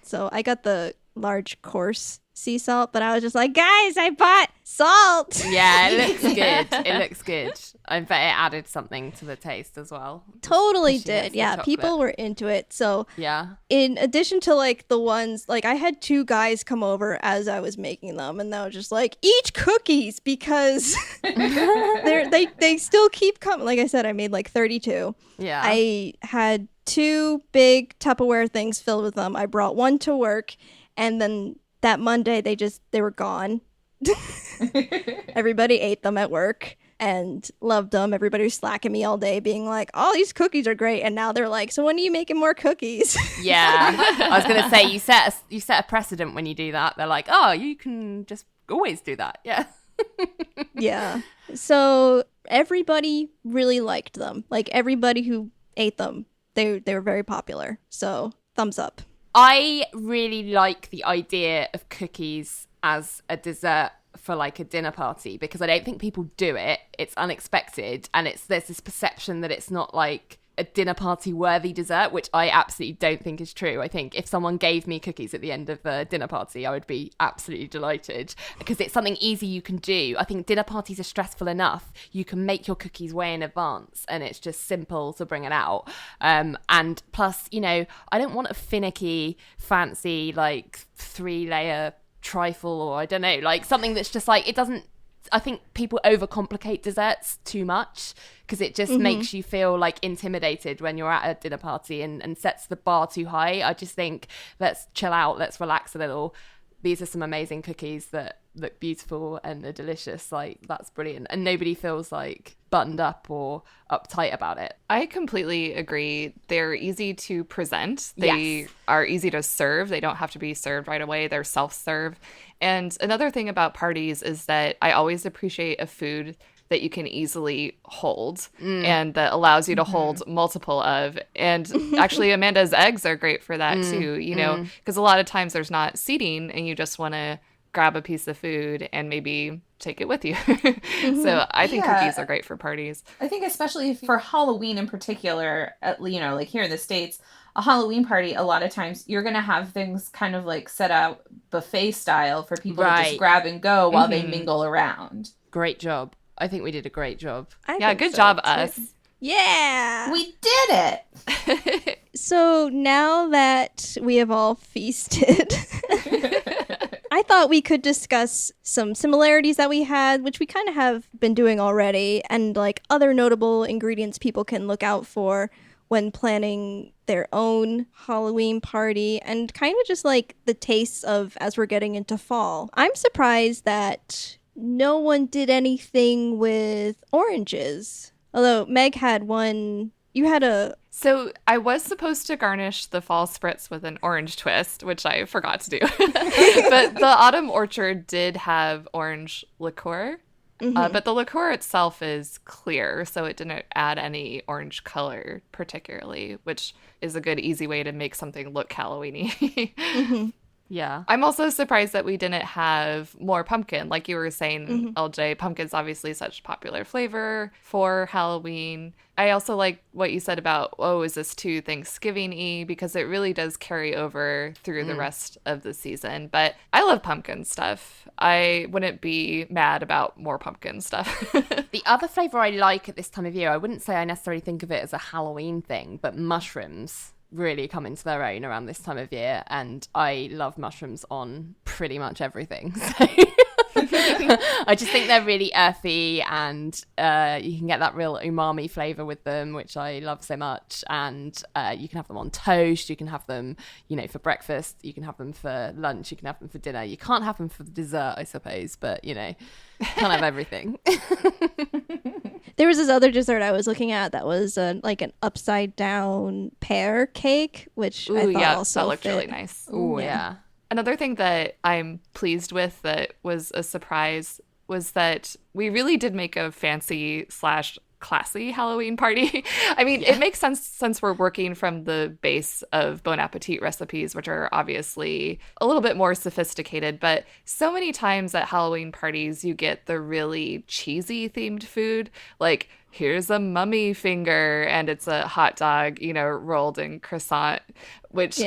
So I got the large coarse sea salt, but I was just like, guys, I bought salt. Yeah, it looks good. It looks good. I bet it added something to the taste as well. Totally Pushing it to did. the Yeah, chocolate. people were into it. So Yeah. in addition to like the ones, like I had 2 guys come over as I was making them, and they were just like, eat cookies because they still keep coming. Like I said, I made like 32. Yeah. I had 2 big Tupperware things filled with them. I brought 1 to work, and then that Monday they were gone. Everybody ate them at work and loved them. Everybody was slacking me all day, being like, "Oh, these cookies are great." And now they're like, "So when are you making more cookies?" Yeah. I was going to say, you set a precedent when you do that. They're like, oh, you can just always do that. Yeah. Yeah. So everybody really liked them. Like everybody who ate them, they were very popular. So thumbs up. I really like the idea of cookies as a dessert for like a dinner party because I don't think people do it. It's unexpected and there's this perception that it's not like a dinner party worthy dessert, which I absolutely don't think is true. I think if someone gave me cookies at the end of a dinner party, I would be absolutely delighted because it's something easy you can do. I think dinner parties are stressful enough. You can make your cookies way in advance and it's just simple to bring it out. And plus, I don't want a finicky, fancy, like 3-layer trifle or I don't know, like something that's just like, it doesn't, I think people overcomplicate desserts too much because it just makes you feel like intimidated when you're at a dinner party and sets the bar too high. I just think let's chill out, let's relax a little. These are some amazing cookies that look beautiful and are delicious. Like, that's brilliant. And nobody feels like buttoned up or uptight about it. I completely agree. They're easy to present. They Yes. are easy to serve. They don't have to be served right away. They're self-serve. And another thing about parties is that I always appreciate a food that you can easily hold and that allows you to hold multiple of. And actually, Amanda's eggs are great for that too, because a lot of times there's not seating and you just want to grab a piece of food and maybe take it with you. So I think Yeah. cookies are great for parties. I think especially for Halloween in particular, like here in the States, a Halloween party, a lot of times you're going to have things kind of like set out buffet style for people to just grab and go while they mingle around. Great job. I think we did a great job. Yeah, good job, us. Yeah! We did it! So now that we have all feasted, I thought we could discuss some similarities that we had, which we kind of have been doing already, and like other notable ingredients people can look out for when planning their own Halloween party, and kind of just like the tastes of as we're getting into fall. I'm surprised that no one did anything with oranges. Although Meg had one. You had a... So I was supposed to garnish the fall spritz with an orange twist, which I forgot to do. But the autumn orchard did have orange liqueur. But the liqueur itself is clear, so it didn't add any orange color particularly, which is a good, easy way to make something look Halloween-y. Yeah. I'm also surprised that we didn't have more pumpkin. Like you were saying, LJ, pumpkin's obviously such a popular flavor for Halloween. I also like what you said about, oh, is this too Thanksgiving-y? Because it really does carry over through the rest of the season. But I love pumpkin stuff. I wouldn't be mad about more pumpkin stuff. The other flavor I like at this time of year, I wouldn't say I necessarily think of it as a Halloween thing, but mushrooms really come into their own around this time of year, and I love mushrooms on pretty much everything. So I just think they're really earthy, and you can get that real umami flavor with them, which I love so much. And you can have them on toast, you can have them, you know, for breakfast, you can have them for lunch, you can have them for dinner. You can't have them for dessert, I suppose, but you know, can't have everything. There was this other dessert I was looking at that was like an upside down pear cake, which I thought also that looked fit. really nice. Oh yeah. Another thing that I'm pleased with that was a surprise was that we really did make a fancy / classy Halloween party. I mean, it makes sense since we're working from the base of Bon Appétit recipes, which are obviously a little bit more sophisticated, but so many times at Halloween parties, you get the really cheesy themed food, like here's a mummy finger and it's a hot dog, you know, rolled in croissant, which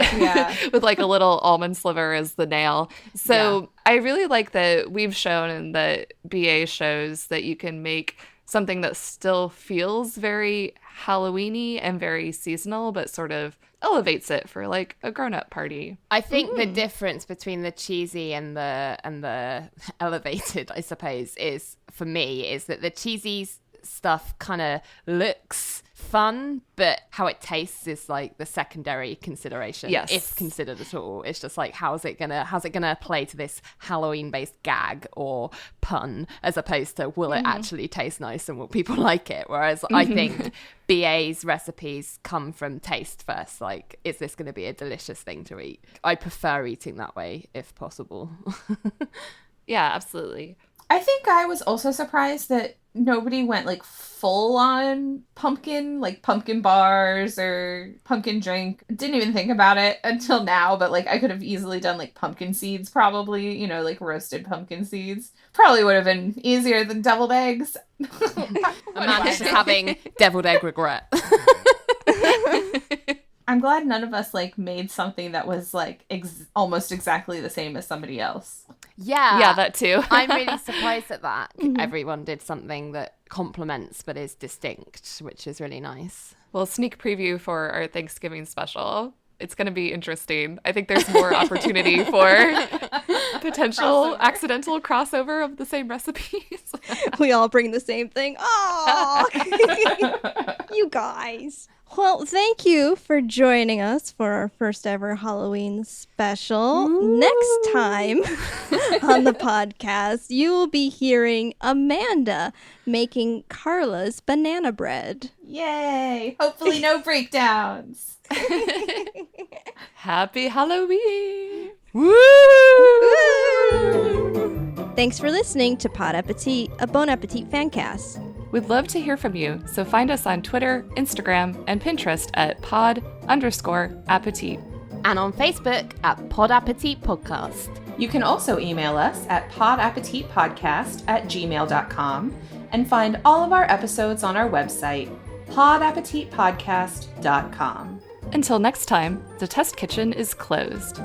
with like a little almond sliver as the nail. So I really like that we've shown and that BA shows that you can make something that still feels very Halloween-y and very seasonal, but sort of elevates it for like a grown-up party. I think the difference between the cheesy and the elevated, I suppose, is for me is that the cheesy stuff kind of looks fun, but how it tastes is like the secondary consideration. Yes. If considered at all. It's just like how's it gonna play to this Halloween based gag or pun, as opposed to will it actually taste nice and will people like it? Whereas I think BA's recipes come from taste first. Like, is this gonna be a delicious thing to eat? I prefer eating that way if possible. Yeah, absolutely. I think I was also surprised that nobody went like full on pumpkin, like pumpkin bars or pumpkin drink. Didn't even think about it until now, but like I could have easily done like pumpkin seeds probably, you know, like roasted pumpkin seeds. Probably would have been easier than deviled eggs. Amanda's just having deviled egg regret. I'm glad none of us like made something that was like almost exactly the same as somebody else. Yeah, that too. I'm really surprised at that. Everyone did something that complements but is distinct, which is really nice. Well, sneak preview for our Thanksgiving special. It's going to be interesting. I think there's more opportunity for potential accidental crossover of the same recipes. We all bring the same thing. Oh, you guys. Well, thank you for joining us for our first ever Halloween special. Ooh. Next time on the podcast, you will be hearing Amanda making Carla's banana bread. Yay! Hopefully no breakdowns. Happy Halloween! Woo! Thanks for listening to Pod Appétit, a Bon Appétit fancast. We'd love to hear from you, so find us on Twitter, Instagram, and Pinterest at pod_appétit. And on Facebook at Pod Appétit Podcast. You can also email us at podappetitpodcast@gmail.com and find all of our episodes on our website, podappetitpodcast.com. Until next time, the test kitchen is closed.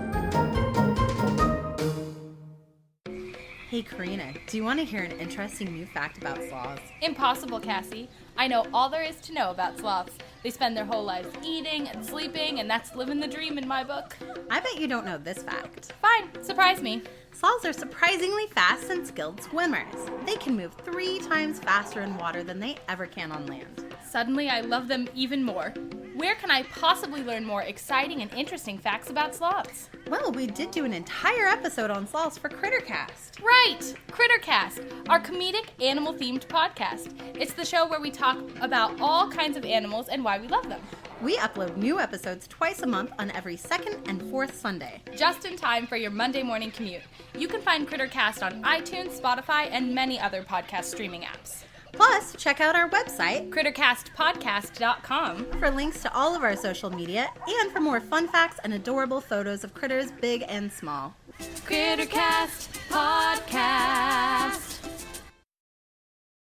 Hey Karina, do you want to hear an interesting new fact about sloths? Impossible, Cassie. I know all there is to know about sloths. They spend their whole lives eating and sleeping, and that's living the dream in my book. I bet you don't know this fact. Fine, surprise me. Sloths are surprisingly fast and skilled swimmers. They can move 3 times faster in water than they ever can on land. Suddenly, I love them even more. Where can I possibly learn more exciting and interesting facts about sloths? Well, we did do an entire episode on sloths for Crittercast. Right! Crittercast, our comedic animal-themed podcast. It's the show where we talk about all kinds of animals and why we love them. We upload new episodes twice a month on every second and fourth Sunday. Just in time for your Monday morning commute. You can find Crittercast on iTunes, Spotify, and many other podcast streaming apps. Plus, check out our website, CrittercastPodcast.com, for links to all of our social media and for more fun facts and adorable photos of critters big and small. Crittercast, Pod